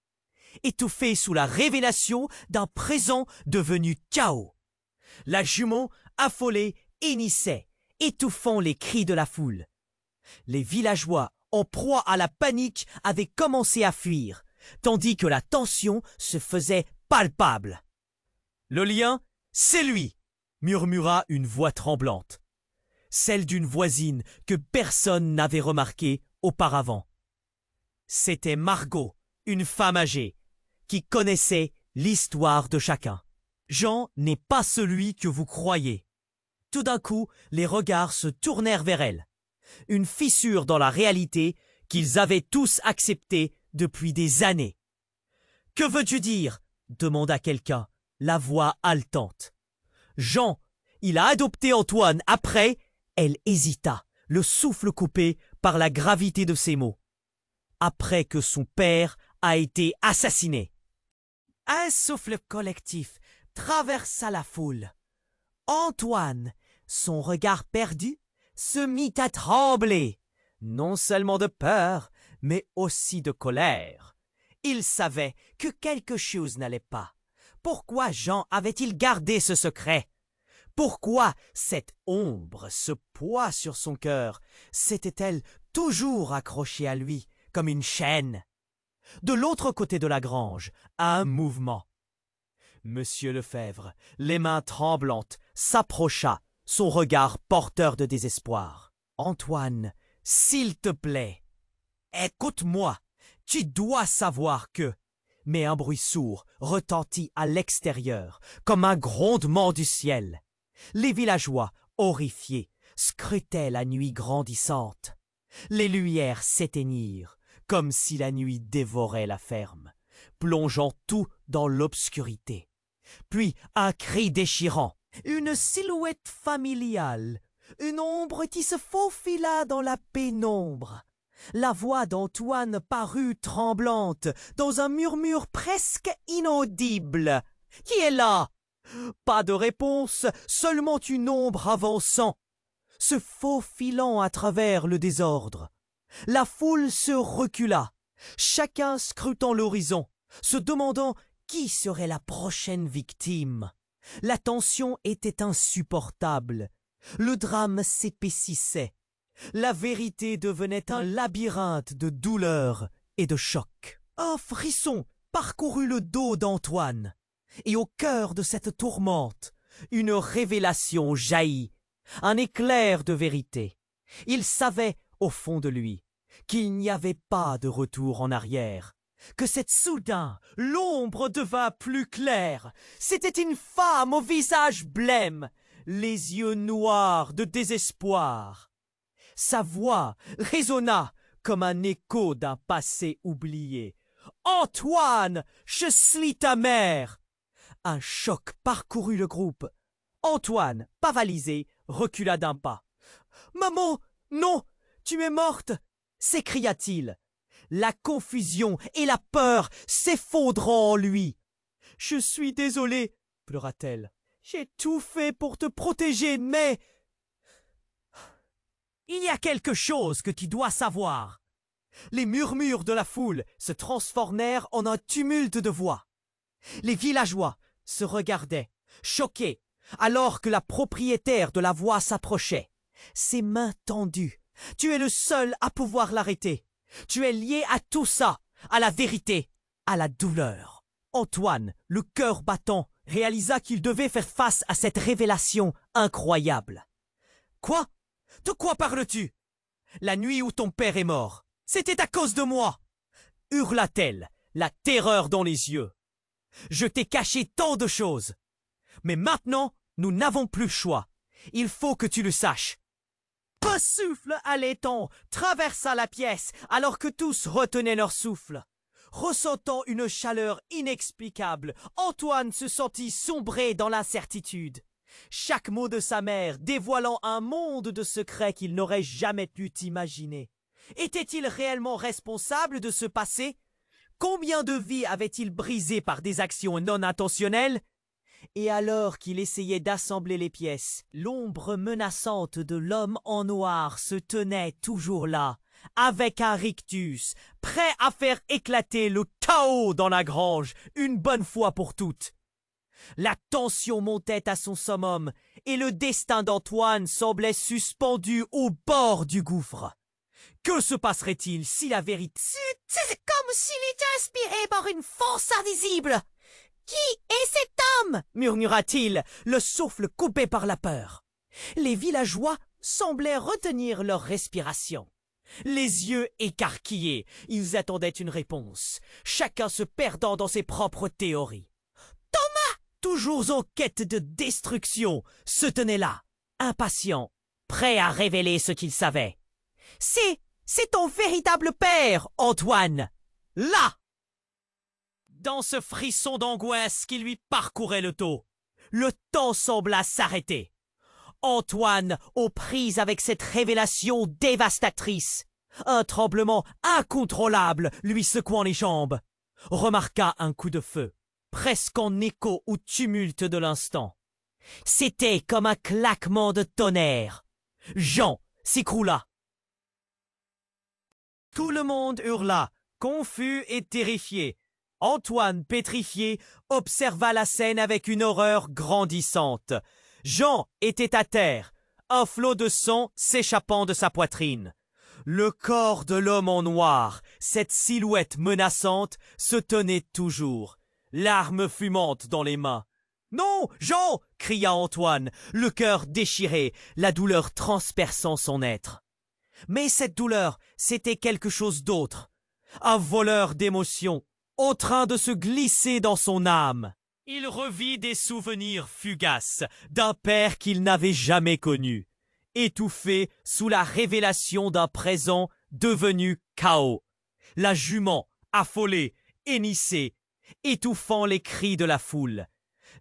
étouffé sous la révélation d'un présent devenu chaos. La jument, affolée, hennissait, étouffant les cris de la foule. Les villageois, en proie à la panique, avaient commencé à fuir, tandis que la tension se faisait palpable. « Le lien, c'est lui !» murmura une voix tremblante, celle d'une voisine que personne n'avait remarquée auparavant. C'était Margot, une femme âgée, qui connaissait l'histoire de chacun. Jean n'est pas celui que vous croyez. Tout d'un coup, les regards se tournèrent vers elle. Une fissure dans la réalité qu'ils avaient tous acceptée depuis des années. « Que veux-tu dire ?» demanda quelqu'un, la voix haletante. Jean, il a adopté Antoine après. Elle hésita, le souffle coupé par la gravité de ses mots. Après que son père a été assassiné. Un souffle collectif traversa la foule. Antoine, son regard perdu, se mit à trembler, non seulement de peur, mais aussi de colère. Il savait que quelque chose n'allait pas. Pourquoi Jean avait-il gardé ce secret? Pourquoi cette ombre, ce poids sur son cœur, s'était-elle toujours accrochée à lui comme une chaîne? De l'autre côté de la grange, un mouvement. Monsieur Lefebvre, les mains tremblantes, s'approcha, son regard porteur de désespoir. « Antoine, s'il te plaît, écoute-moi, tu dois savoir que... » Mais un bruit sourd retentit à l'extérieur, comme un grondement du ciel. Les villageois, horrifiés, scrutaient la nuit grandissante. Les lumières s'éteignirent, comme si la nuit dévorait la ferme, plongeant tout dans l'obscurité. Puis un cri déchirant, une silhouette familiale, Une ombre qui se faufila dans la pénombre. La voix d'Antoine parut tremblante, dans un murmure presque inaudible. « Qui est là ?» Pas de réponse, seulement une ombre avançant, se faufilant à travers le désordre. La foule se recula, chacun scrutant l'horizon, se demandant qui serait la prochaine victime. La tension était insupportable. Le drame s'épaississait. La vérité devenait un labyrinthe de douleurs et de chocs. Un frisson parcourut le dos d'Antoine. Et au cœur de cette tourmente, une révélation jaillit, un éclair de vérité. Il savait, au fond de lui, qu'il n'y avait pas de retour en arrière, que soudain, l'ombre devint plus claire. C'était une femme au visage blême, les yeux noirs de désespoir. Sa voix résonna comme un écho d'un passé oublié. « Antoine, je suis ta mère !» Un choc parcourut le groupe. Antoine, pavalisé, recula d'un pas. « Maman, non, tu es morte !» s'écria-t-il. La confusion et la peur s'effondrant en lui. « Je suis désolée, » pleura-t-elle. « J'ai tout fait pour te protéger, mais... » Il y a quelque chose que tu dois savoir. Les murmures de la foule se transformèrent en un tumulte de voix. Les villageois se regardaient, choqués, alors que la propriétaire de la voix s'approchait. Ses mains tendues. Tu es le seul à pouvoir l'arrêter. Tu es lié à tout ça, à la vérité, à la douleur. Antoine, le cœur battant, réalisa qu'il devait faire face à cette révélation incroyable. « Quoi ? De quoi parles-tu ? La nuit où ton père est mort, c'était à cause de moi !» hurla-t-elle, la terreur dans les yeux. « Je t'ai caché tant de choses. Mais maintenant, nous n'avons plus le choix. Il faut que tu le saches. » Un souffle haletant traversa la pièce alors que tous retenaient leur souffle. Ressentant une chaleur inexplicable, Antoine se sentit sombrer dans l'incertitude. Chaque mot de sa mère dévoilant un monde de secrets qu'il n'aurait jamais pu imaginer. Était-il réellement responsable de ce passé? Combien de vies avait-il brisées par des actions non intentionnelles? Et alors qu'il essayait d'assembler les pièces, l'ombre menaçante de l'homme en noir se tenait toujours là, avec un rictus, prêt à faire éclater le chaos dans la grange, une bonne fois pour toutes. La tension montait à son summum, et le destin d'Antoine semblait suspendu au bord du gouffre. Que se passerait-il si la vérité... C'est comme s'il était inspiré par une force invisible. « Qui est cet homme ?» murmura-t-il, le souffle coupé par la peur. Les villageois semblaient retenir leur respiration. Les yeux écarquillés, ils attendaient une réponse, chacun se perdant dans ses propres théories. Thomas, toujours en quête de destruction, se tenait là, impatient, prêt à révéler ce qu'il savait. « C'est ton véritable père, Antoine ! Là !» Dans ce frisson d'angoisse qui lui parcourait le dos, le temps sembla s'arrêter. Antoine, aux prises avec cette révélation dévastatrice, un tremblement incontrôlable lui secouant les jambes, remarqua un coup de feu, presque en écho au tumulte de l'instant. C'était comme un claquement de tonnerre. Jean s'écroula. Tout le monde hurla, confus et terrifié. Antoine, pétrifié, observa la scène avec une horreur grandissante. Jean était à terre, un flot de sang s'échappant de sa poitrine. Le corps de l'homme en noir, cette silhouette menaçante, se tenait toujours, l'arme fumante dans les mains. « Non, Jean !» cria Antoine, le cœur déchiré, la douleur transperçant son être. Mais cette douleur, c'était quelque chose d'autre. Un voleur d'émotions, en train de se glisser dans son âme. Il revit des souvenirs fugaces d'un père qu'il n'avait jamais connu, étouffé sous la révélation d'un présent devenu chaos. La jument, affolée, hennissée, étouffant les cris de la foule.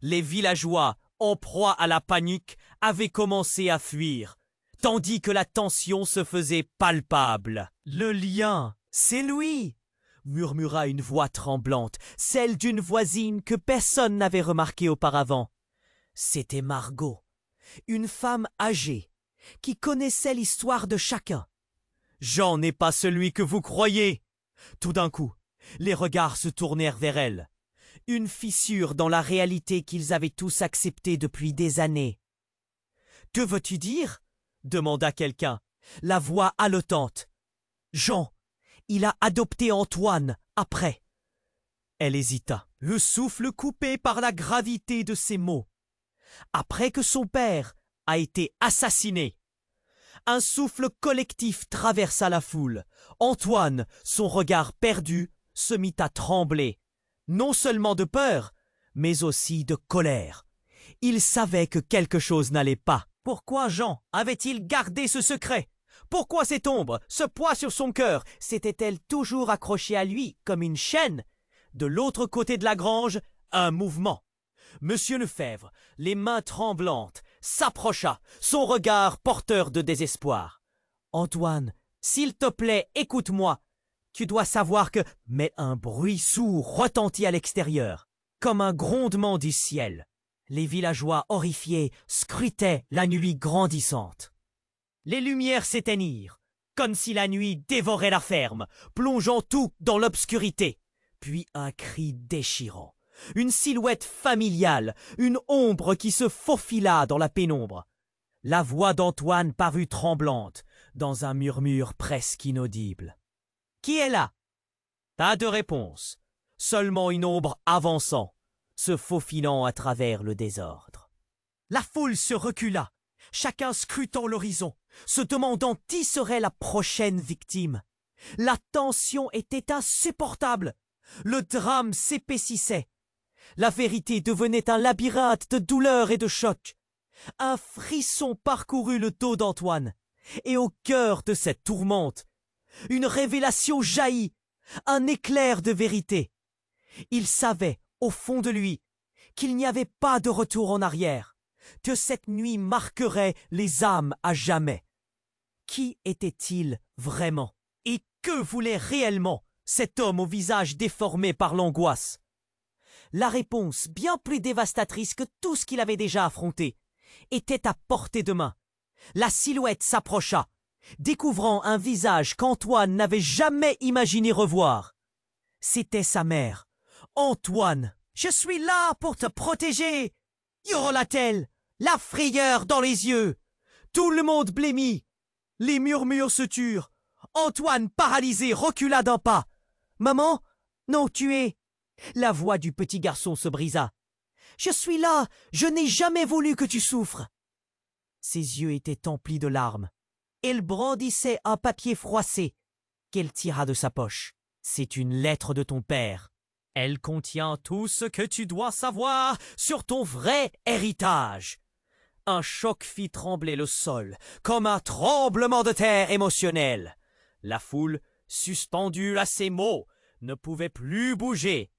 Les villageois, en proie à la panique, avaient commencé à fuir. tandis que la tension se faisait palpable. « Le lien, c'est lui !» murmura une voix tremblante, celle d'une voisine que personne n'avait remarquée auparavant. C'était Margot, une femme âgée, qui connaissait l'histoire de chacun. « Jean n'est pas celui que vous croyez !» Tout d'un coup, les regards se tournèrent vers elle. Une fissure dans la réalité qu'ils avaient tous acceptée depuis des années. « Que veux-tu dire ?» demanda quelqu'un, la voix haletante. « Jean, il a adopté Antoine après. » Elle hésita, le souffle coupé par la gravité de ces mots. Après que son père a été assassiné. Un souffle collectif traversa la foule. Antoine, son regard perdu, se mit à trembler, non seulement de peur, mais aussi de colère. Il savait que quelque chose n'allait pas. Pourquoi Jean avait-il gardé ce secret? Pourquoi cette ombre, ce poids sur son cœur, s'était-elle toujours accrochée à lui comme une chaîne? De l'autre côté de la grange, un mouvement. Monsieur Lefebvre, les mains tremblantes, s'approcha, son regard porteur de désespoir. « Antoine, s'il te plaît, écoute-moi. Tu dois savoir que... » Mais un bruit sourd retentit à l'extérieur, comme un grondement du ciel. Les villageois horrifiés scrutaient la nuit grandissante. Les lumières s'éteignirent, comme si la nuit dévorait la ferme, plongeant tout dans l'obscurité. Puis un cri déchirant. Une silhouette familiale, une ombre qui se faufila dans la pénombre. La voix d'Antoine parut tremblante, dans un murmure presque inaudible. « Qui est là ?» Pas de réponse, seulement une ombre avançant, se faufilant à travers le désordre. La foule se recula, chacun scrutant l'horizon, se demandant qui serait la prochaine victime. La tension était insupportable, le drame s'épaississait. La vérité devenait un labyrinthe de douleurs et de chocs. Un frisson parcourut le dos d'Antoine, et au cœur de cette tourmente, une révélation jaillit, un éclair de vérité. Il savait, au fond de lui, qu'il n'y avait pas de retour en arrière, que cette nuit marquerait les âmes à jamais. Qui était-il vraiment? Et que voulait réellement cet homme au visage déformé par l'angoisse? La réponse, bien plus dévastatrice que tout ce qu'il avait déjà affronté, était à portée de main. La silhouette s'approcha, découvrant un visage qu'Antoine n'avait jamais imaginé revoir. C'était sa mère, Antoine. « Je suis là pour te protéger !» hurla-t-elle, la frayeur dans les yeux. Tout le monde blêmit. Les murmures se turent. Antoine, paralysé, recula d'un pas. « Maman, non, tu es... » La voix du petit garçon se brisa. « Je suis là, je n'ai jamais voulu que tu souffres. » Ses yeux étaient emplis de larmes. Elle brandissait un papier froissé qu'elle tira de sa poche. « C'est une lettre de ton père. Elle contient tout ce que tu dois savoir sur ton vrai héritage. » Un choc fit trembler le sol, comme un tremblement de terre émotionnel. La foule, suspendue à ces mots, ne pouvait plus bouger.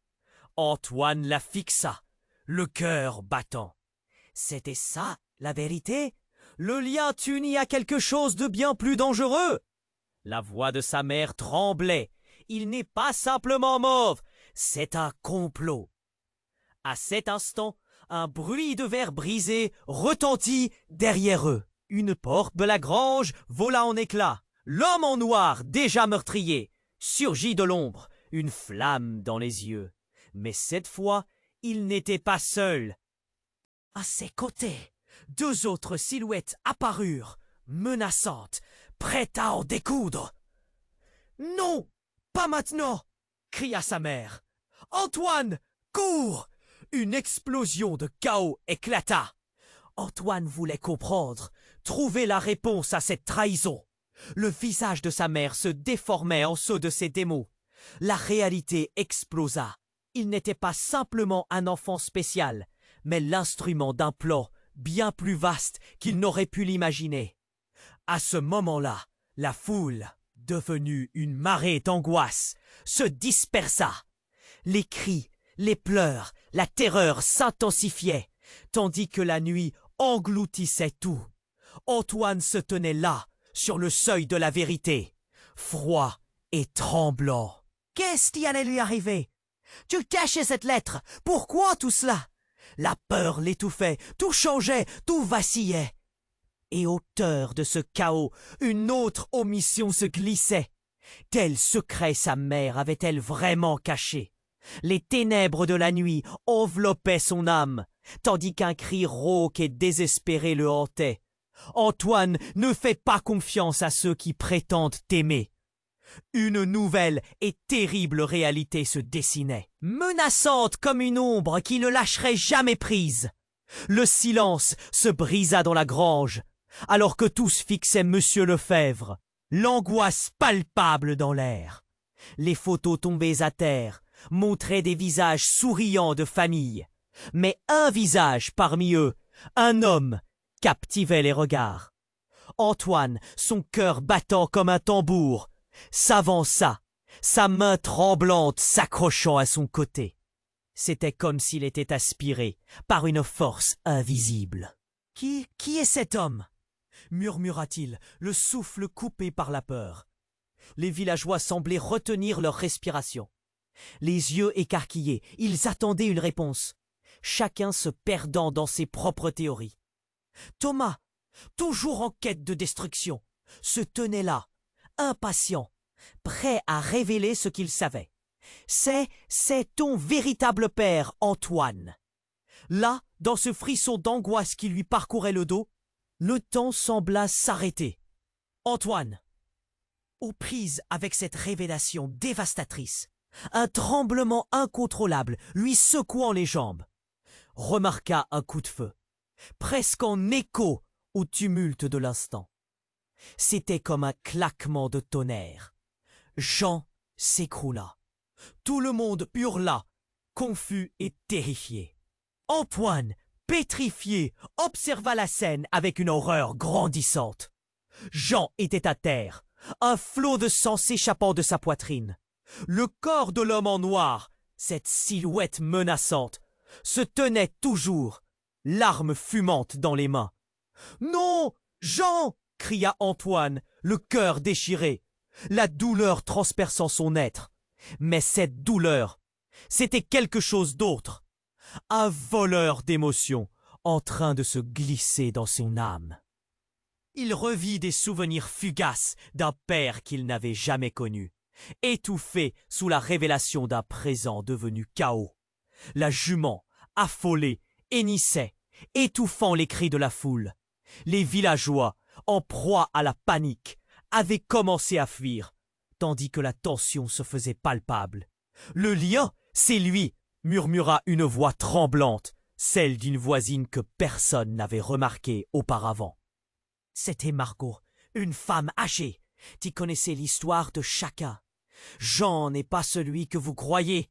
Antoine la fixa, le cœur battant. C'était ça, la vérité? Le lien uni à quelque chose de bien plus dangereux? La voix de sa mère tremblait. Il n'est pas simplement mauve, c'est un complot. À cet instant, un bruit de verre brisé retentit derrière eux. Une porte de la grange vola en éclats. L'homme en noir, déjà meurtrier, surgit de l'ombre, une flamme dans les yeux. Mais cette fois, il n'était pas seul. À ses côtés, deux autres silhouettes apparurent, menaçantes, prêtes à en découdre. « Non, pas maintenant !» cria sa mère. « Antoine, cours !» Une explosion de chaos éclata. Antoine voulait comprendre, trouver la réponse à cette trahison. Le visage de sa mère se déformait en ceux de ses démons. La réalité explosa. Il n'était pas simplement un enfant spécial, mais l'instrument d'un plan bien plus vaste qu'il n'aurait pu l'imaginer. À ce moment-là, la foule, devenue une marée d'angoisse, se dispersa. Les cris, les pleurs, la terreur s'intensifiaient, tandis que la nuit engloutissait tout. Antoine se tenait là, sur le seuil de la vérité, froid et tremblant. Qu'est-ce qui allait lui arriver? Tu cachais cette lettre. Pourquoi tout cela? La peur l'étouffait, tout changeait, tout vacillait. Et au cœur de ce chaos, une autre omission se glissait. Quel secret sa mère avait-elle vraiment caché? Les ténèbres de la nuit enveloppaient son âme, tandis qu'un cri rauque et désespéré le hantait. Antoine ne fait pas confiance à ceux qui prétendent t'aimer. Une nouvelle et terrible réalité se dessinait, menaçante comme une ombre qui ne lâcherait jamais prise. Le silence se brisa dans la grange, alors que tous fixaient Monsieur Lefebvre, l'angoisse palpable dans l'air. Les photos tombées à terre montraient des visages souriants de famille, mais un visage parmi eux, un homme, captivait les regards. Antoine, son cœur battant comme un tambour, s'avança, sa main tremblante s'accrochant à son côté. C'était comme s'il était aspiré par une force invisible. « Qui est cet homme ?» murmura-t-il, le souffle coupé par la peur. Les villageois semblaient retenir leur respiration. Les yeux écarquillés, ils attendaient une réponse, chacun se perdant dans ses propres théories. Thomas, toujours en quête de destruction, se tenait là, impatient, prêt à révéler ce qu'il savait. C'est ton véritable père, Antoine. Là, dans ce frisson d'angoisse qui lui parcourait le dos, le temps sembla s'arrêter. Antoine, aux prises avec cette révélation dévastatrice, un tremblement incontrôlable lui secouant les jambes, remarqua un coup de feu, presque en écho au tumulte de l'instant. C'était comme un claquement de tonnerre. Jean s'écroula. Tout le monde hurla, confus et terrifié. Antoine, pétrifié, observa la scène avec une horreur grandissante. Jean était à terre, un flot de sang s'échappant de sa poitrine. Le corps de l'homme en noir, cette silhouette menaçante, se tenait toujours, l'arme fumante dans les mains. « Non, Jean !» cria Antoine, le cœur déchiré, la douleur transperçant son être. Mais cette douleur, c'était quelque chose d'autre. Un voleur d'émotions en train de se glisser dans son âme. Il revit des souvenirs fugaces d'un père qu'il n'avait jamais connu, étouffé sous la révélation d'un présent devenu chaos. La jument, affolée, hennissait, étouffant les cris de la foule. Les villageois, en proie à la panique, avaient commencé à fuir, tandis que la tension se faisait palpable. « Le lien, c'est lui !» murmura une voix tremblante, celle d'une voisine que personne n'avait remarquée auparavant. C'était Margot, une femme âgée, qui connaissait l'histoire de chacun. Jean n'est pas celui que vous croyez.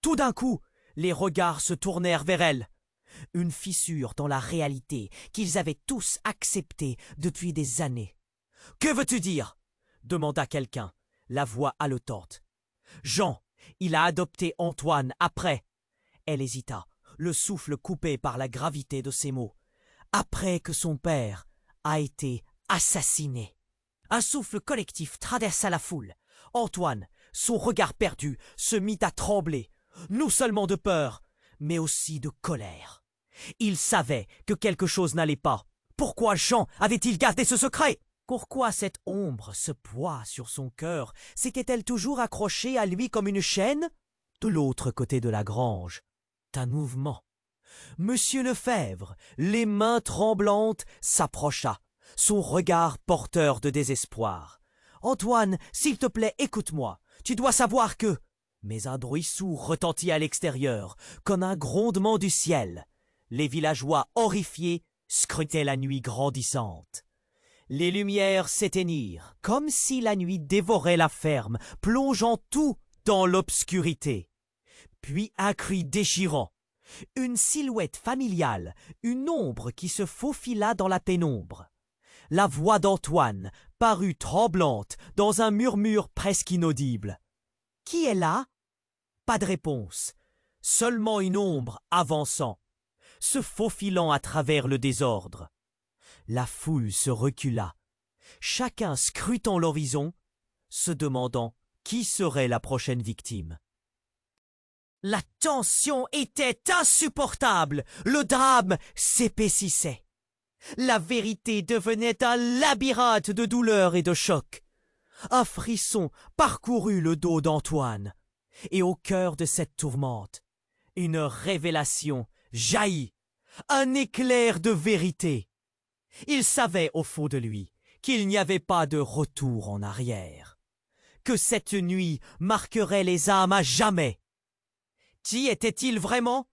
Tout d'un coup, les regards se tournèrent vers elle. Une fissure dans la réalité qu'ils avaient tous acceptée depuis des années. « Que veux-tu dire ?» demanda quelqu'un, la voix haletante. « Jean, il a adopté Antoine après. » Elle hésita, le souffle coupé par la gravité de ses mots. « Après que son père a été assassiné. » Un souffle collectif traversa la foule. Antoine, son regard perdu, se mit à trembler, non seulement de peur, mais aussi de colère. Il savait que quelque chose n'allait pas. Pourquoi Jean avait-il gardé ce secret? Pourquoi cette ombre, ce poids sur son cœur, s'était-elle toujours accrochée à lui comme une chaîne? De l'autre côté de la grange, un mouvement. Monsieur Lefebvre, les mains tremblantes, s'approcha, son regard porteur de désespoir. « Antoine, s'il te plaît, écoute-moi. Tu dois savoir que… » Mais un bruit sourd retentit à l'extérieur, comme un grondement du ciel. Les villageois, horrifiés, scrutaient la nuit grandissante. Les lumières s'éteignirent, comme si la nuit dévorait la ferme, plongeant tout dans l'obscurité. Puis un cri déchirant, une silhouette familiale, une ombre qui se faufila dans la pénombre. La voix d'Antoine parut tremblante dans un murmure presque inaudible. « Qui est là ?» Pas de réponse, seulement une ombre avançant, se faufilant à travers le désordre. La foule se recula, chacun scrutant l'horizon, se demandant qui serait la prochaine victime. La tension était insupportable, le drame s'épaississait. La vérité devenait un labyrinthe de douleur et de choc. Un frisson parcourut le dos d'Antoine, et au cœur de cette tourmente, une révélation jaillit, un éclair de vérité. Il savait au fond de lui qu'il n'y avait pas de retour en arrière, que cette nuit marquerait les âmes à jamais. Qui était-il vraiment?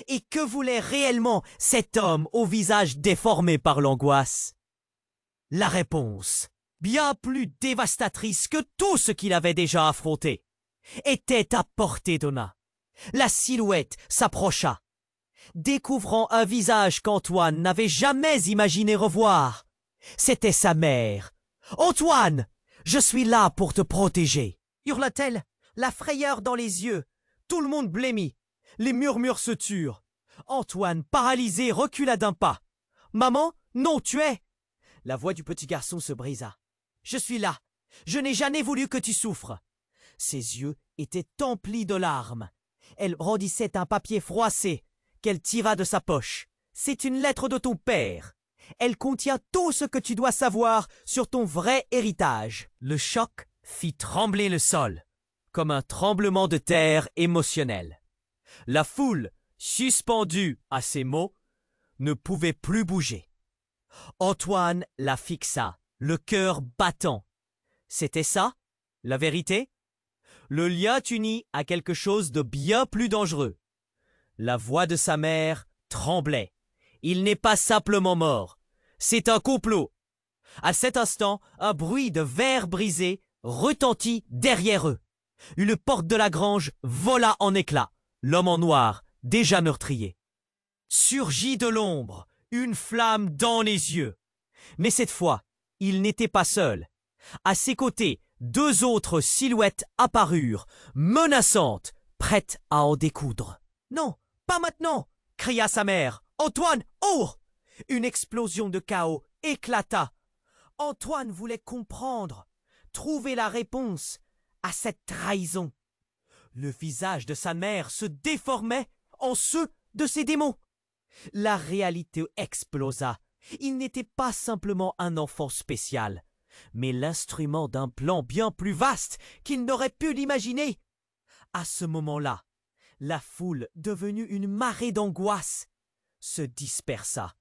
Et que voulait réellement cet homme au visage déformé par l'angoisse? La réponse, bien plus dévastatrice que tout ce qu'il avait déjà affronté, était à portée de main. La silhouette s'approcha, découvrant un visage qu'Antoine n'avait jamais imaginé revoir. C'était sa mère. « Antoine, je suis là pour te protéger !» hurla-t-elle, la frayeur dans les yeux. Tout le monde blêmit. Les murmures se turent. Antoine, paralysé, recula d'un pas. « Maman, non, tu es !» La voix du petit garçon se brisa. « Je suis là. Je n'ai jamais voulu que tu souffres. » Ses yeux étaient emplis de larmes. Elle brandissait un papier froissé qu'elle tira de sa poche. « C'est une lettre de ton père. Elle contient tout ce que tu dois savoir sur ton vrai héritage. » Le choc fit trembler le sol, comme un tremblement de terre émotionnel. La foule, suspendue à ces mots, ne pouvait plus bouger. Antoine la fixa, le cœur battant. C'était ça, la vérité? Le lien unit à quelque chose de bien plus dangereux. La voix de sa mère tremblait. Il n'est pas simplement mort, c'est un complot. À cet instant, un bruit de verre brisé retentit derrière eux. Une porte de la grange vola en éclats. L'homme en noir, déjà meurtrier, surgit de l'ombre, une flamme dans les yeux. Mais cette fois, il n'était pas seul. À ses côtés, deux autres silhouettes apparurent, menaçantes, prêtes à en découdre. « Non, pas maintenant !» cria sa mère. « Antoine, oh !» Une explosion de chaos éclata. Antoine voulait comprendre, trouver la réponse à cette trahison. Le visage de sa mère se déformait en ceux de ses démons. La réalité explosa. Il n'était pas simplement un enfant spécial, mais l'instrument d'un plan bien plus vaste qu'il n'aurait pu l'imaginer. À ce moment-là, la foule, devenue une marée d'angoisse, se dispersa.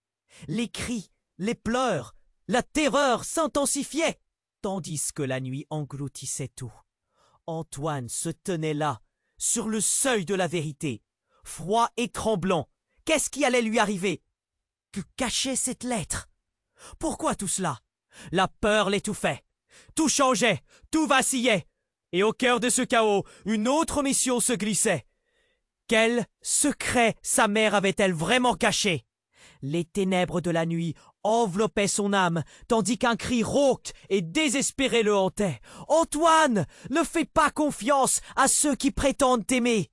Les cris, les pleurs, la terreur s'intensifiaient, tandis que la nuit engloutissait tout. Antoine se tenait là, sur le seuil de la vérité, froid et tremblant. Qu'est-ce qui allait lui arriver? Que cachait cette lettre? Pourquoi tout cela? La peur l'étouffait. Tout changeait, tout vacillait. Et au cœur de ce chaos, une autre mission se glissait. Quel secret sa mère avait-elle vraiment caché? Les ténèbres de la nuit enveloppaient son âme, tandis qu'un cri rauque et désespéré le hantait. « Antoine, ne fais pas confiance à ceux qui prétendent t'aimer !»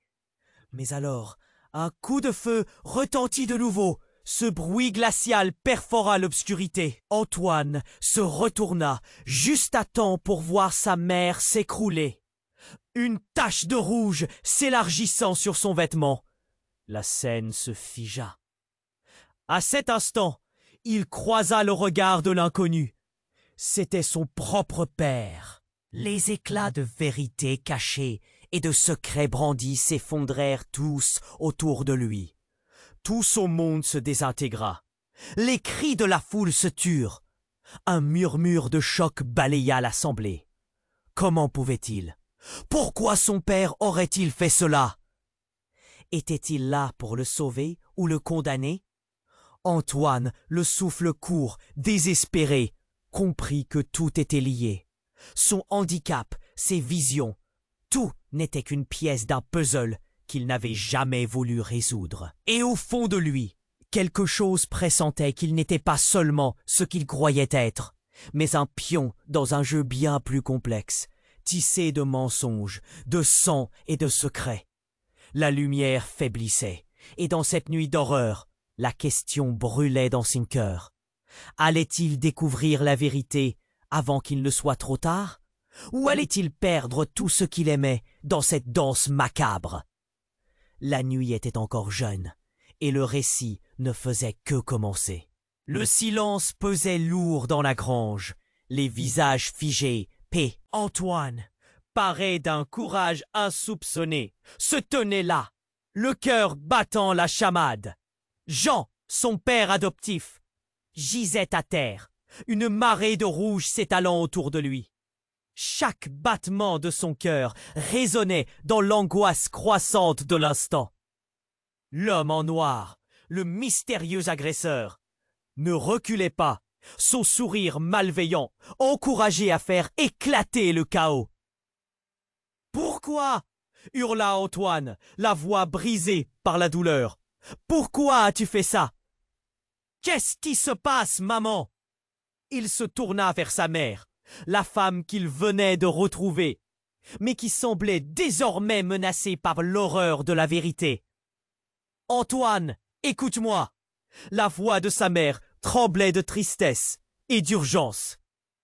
Mais alors, un coup de feu retentit de nouveau. Ce bruit glacial perfora l'obscurité. Antoine se retourna juste à temps pour voir sa mère s'écrouler. Une tache de rouge s'élargissant sur son vêtement. La scène se figea. À cet instant, il croisa le regard de l'inconnu. C'était son propre père. Les éclats de vérité cachée et de secrets brandis s'effondrèrent tous autour de lui. Tout son monde se désintégra. Les cris de la foule se turent. Un murmure de choc balaya l'assemblée. Comment pouvait-il? Pourquoi son père aurait-il fait cela? Était-il là pour le sauver ou le condamner? Antoine, le souffle court, désespéré, comprit que tout était lié. Son handicap, ses visions, tout n'était qu'une pièce d'un puzzle qu'il n'avait jamais voulu résoudre. Et au fond de lui, quelque chose pressentait qu'il n'était pas seulement ce qu'il croyait être, mais un pion dans un jeu bien plus complexe, tissé de mensonges, de sang et de secrets. La lumière faiblissait, et dans cette nuit d'horreur, la question brûlait dans son cœur. Allait-il découvrir la vérité avant qu'il ne soit trop tard? Ou allait-il perdre tout ce qu'il aimait dans cette danse macabre? La nuit était encore jeune, et le récit ne faisait que commencer. Le silence pesait lourd dans la grange, les visages figés, Antoine, paré d'un courage insoupçonné, se tenait là, le cœur battant la chamade. Jean, son père adoptif, gisait à terre, une marée de rouge s'étalant autour de lui. Chaque battement de son cœur résonnait dans l'angoisse croissante de l'instant. L'homme en noir, le mystérieux agresseur, ne reculait pas, son sourire malveillant, encouragé à faire éclater le chaos. « Pourquoi » hurla Antoine, la voix brisée par la douleur. « Pourquoi as-tu fait ça ?»« Qu'est-ce qui se passe, maman ?» Il se tourna vers sa mère, la femme qu'il venait de retrouver, mais qui semblait désormais menacée par l'horreur de la vérité. « Antoine, écoute-moi !» La voix de sa mère tremblait de tristesse et d'urgence.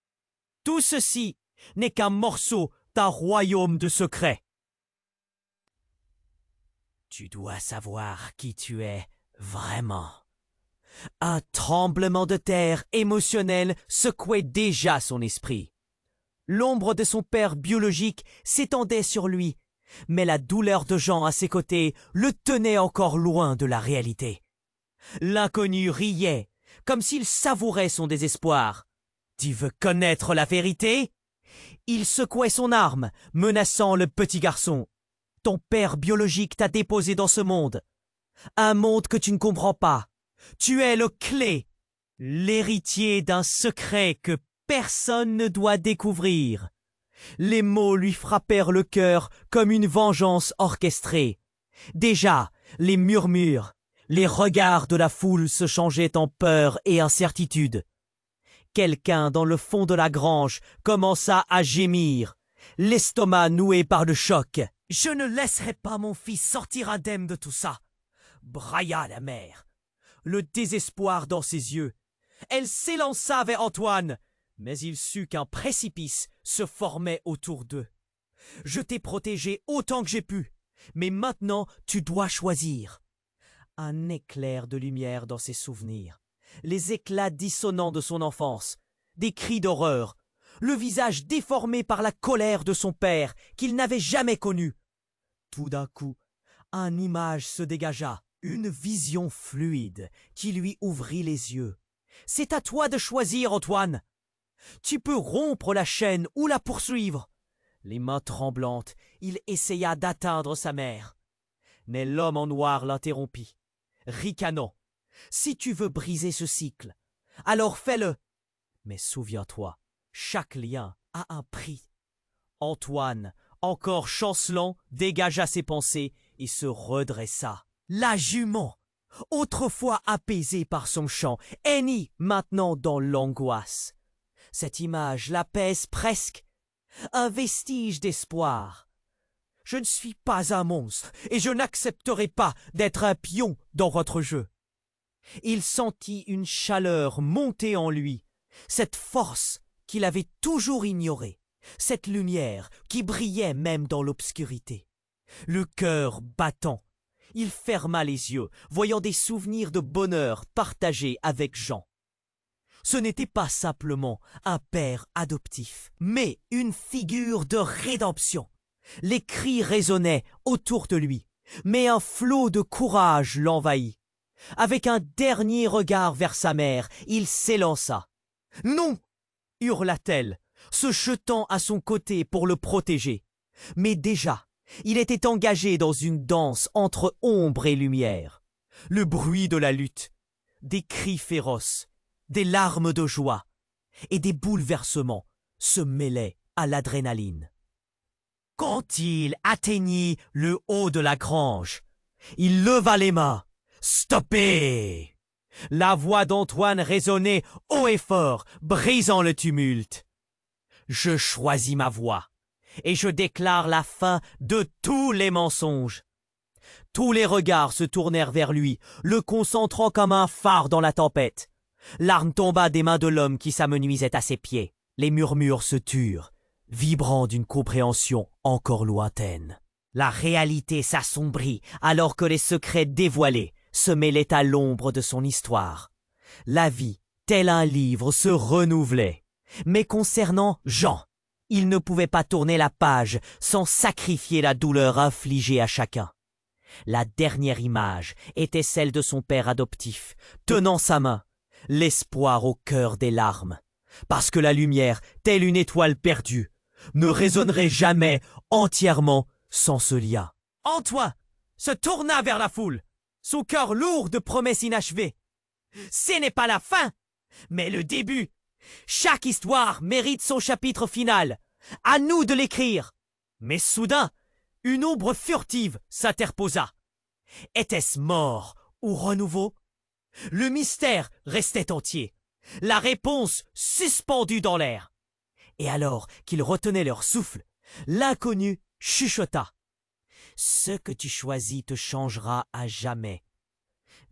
« Tout ceci n'est qu'un morceau d'un royaume de secrets. Tu dois savoir qui tu es vraiment. » Un tremblement de terre émotionnel secouait déjà son esprit. L'ombre de son père biologique s'étendait sur lui, mais la douleur de Jean à ses côtés le tenait encore loin de la réalité. L'inconnu riait, comme s'il savourait son désespoir. « Tu veux connaître la vérité ?» Il secouait son arme, menaçant le petit garçon. « Ton père biologique t'a déposé dans ce monde. Un monde que tu ne comprends pas. Tu es le clé, l'héritier d'un secret que personne ne doit découvrir. » Les mots lui frappèrent le cœur comme une vengeance orchestrée. Déjà, les murmures, les regards de la foule se changeaient en peur et incertitude. Quelqu'un dans le fond de la grange commença à gémir, l'estomac noué par le choc. « Je ne laisserai pas mon fils sortir indemne de tout ça !» brailla la mère, le désespoir dans ses yeux. Elle s'élança vers Antoine, mais il sut qu'un précipice se formait autour d'eux. « Je t'ai protégé autant que j'ai pu, mais maintenant tu dois choisir. » Un éclair de lumière dans ses souvenirs, les éclats dissonants de son enfance, des cris d'horreur, le visage déformé par la colère de son père qu'il n'avait jamais connu. Tout d'un coup, une image se dégagea, une vision fluide qui lui ouvrit les yeux. « C'est à toi de choisir, Antoine. Tu peux rompre la chaîne ou la poursuivre. » Les mains tremblantes, il essaya d'atteindre sa mère. Mais l'homme en noir l'interrompit, ricanant. « Si tu veux briser ce cycle, alors fais-le. Mais souviens-toi, chaque lien a un prix. » Antoine, encore chancelant, dégagea ses pensées et se redressa. La jument, autrefois apaisée par son chant, hennit maintenant dans l'angoisse. Cette image l'apaise presque, un vestige d'espoir. « Je ne suis pas un monstre et je n'accepterai pas d'être un pion dans votre jeu. » Il sentit une chaleur monter en lui, cette force qu'il avait toujours ignorée, cette lumière qui brillait même dans l'obscurité. Le cœur battant, il ferma les yeux, voyant des souvenirs de bonheur partagés avec Jean. Ce n'était pas simplement un père adoptif, mais une figure de rédemption. Les cris résonnaient autour de lui, mais un flot de courage l'envahit. Avec un dernier regard vers sa mère, il s'élança. « Non !» hurla-t-elle, se jetant à son côté pour le protéger. Mais déjà, il était engagé dans une danse entre ombre et lumière. Le bruit de la lutte, des cris féroces, des larmes de joie et des bouleversements se mêlaient à l'adrénaline. Quand il atteignit le haut de la grange, il leva les mains. « Stoppez !» La voix d'Antoine résonnait haut et fort, brisant le tumulte. « Je choisis ma voie, et je déclare la fin de tous les mensonges. » Tous les regards se tournèrent vers lui, le concentrant comme un phare dans la tempête. L'arme tomba des mains de l'homme qui s'amenuisait à ses pieds. Les murmures se turent, vibrant d'une compréhension encore lointaine. La réalité s'assombrit alors que les secrets dévoilés se mêlaient à l'ombre de son histoire. La vie, tel un livre, se renouvelait. Mais concernant Jean, il ne pouvait pas tourner la page sans sacrifier la douleur infligée à chacun. La dernière image était celle de son père adoptif, tenant sa main, l'espoir au cœur des larmes, parce que la lumière, telle une étoile perdue, ne résonnerait jamais entièrement sans ce lien. Antoine se tourna vers la foule, son cœur lourd de promesses inachevées. Ce n'est pas la fin, mais le début. Chaque histoire mérite son chapitre final. À nous de l'écrire. Mais soudain, une ombre furtive s'interposa. Était-ce mort ou renouveau? Le mystère restait entier, la réponse suspendue dans l'air. Et alors qu'ils retenaient leur souffle, l'inconnu chuchota. « Ce que tu choisis te changera à jamais.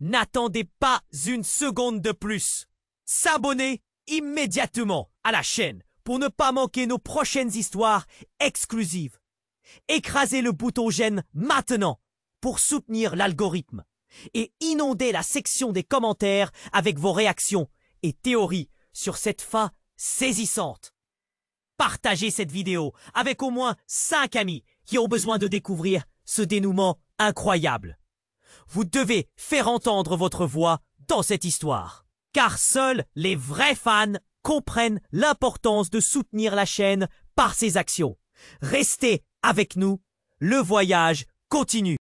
N'attendez pas une seconde de plus. S'abonner immédiatement à la chaîne pour ne pas manquer nos prochaines histoires exclusives. Écrasez le bouton j'aime maintenant pour soutenir l'algorithme et inondez la section des commentaires avec vos réactions et théories sur cette fin saisissante. Partagez cette vidéo avec au moins 5 amis qui ont besoin de découvrir ce dénouement incroyable. Vous devez faire entendre votre voix dans cette histoire, car seuls les vrais fans comprennent l'importance de soutenir la chaîne par ses actions. Restez avec nous, le voyage continue.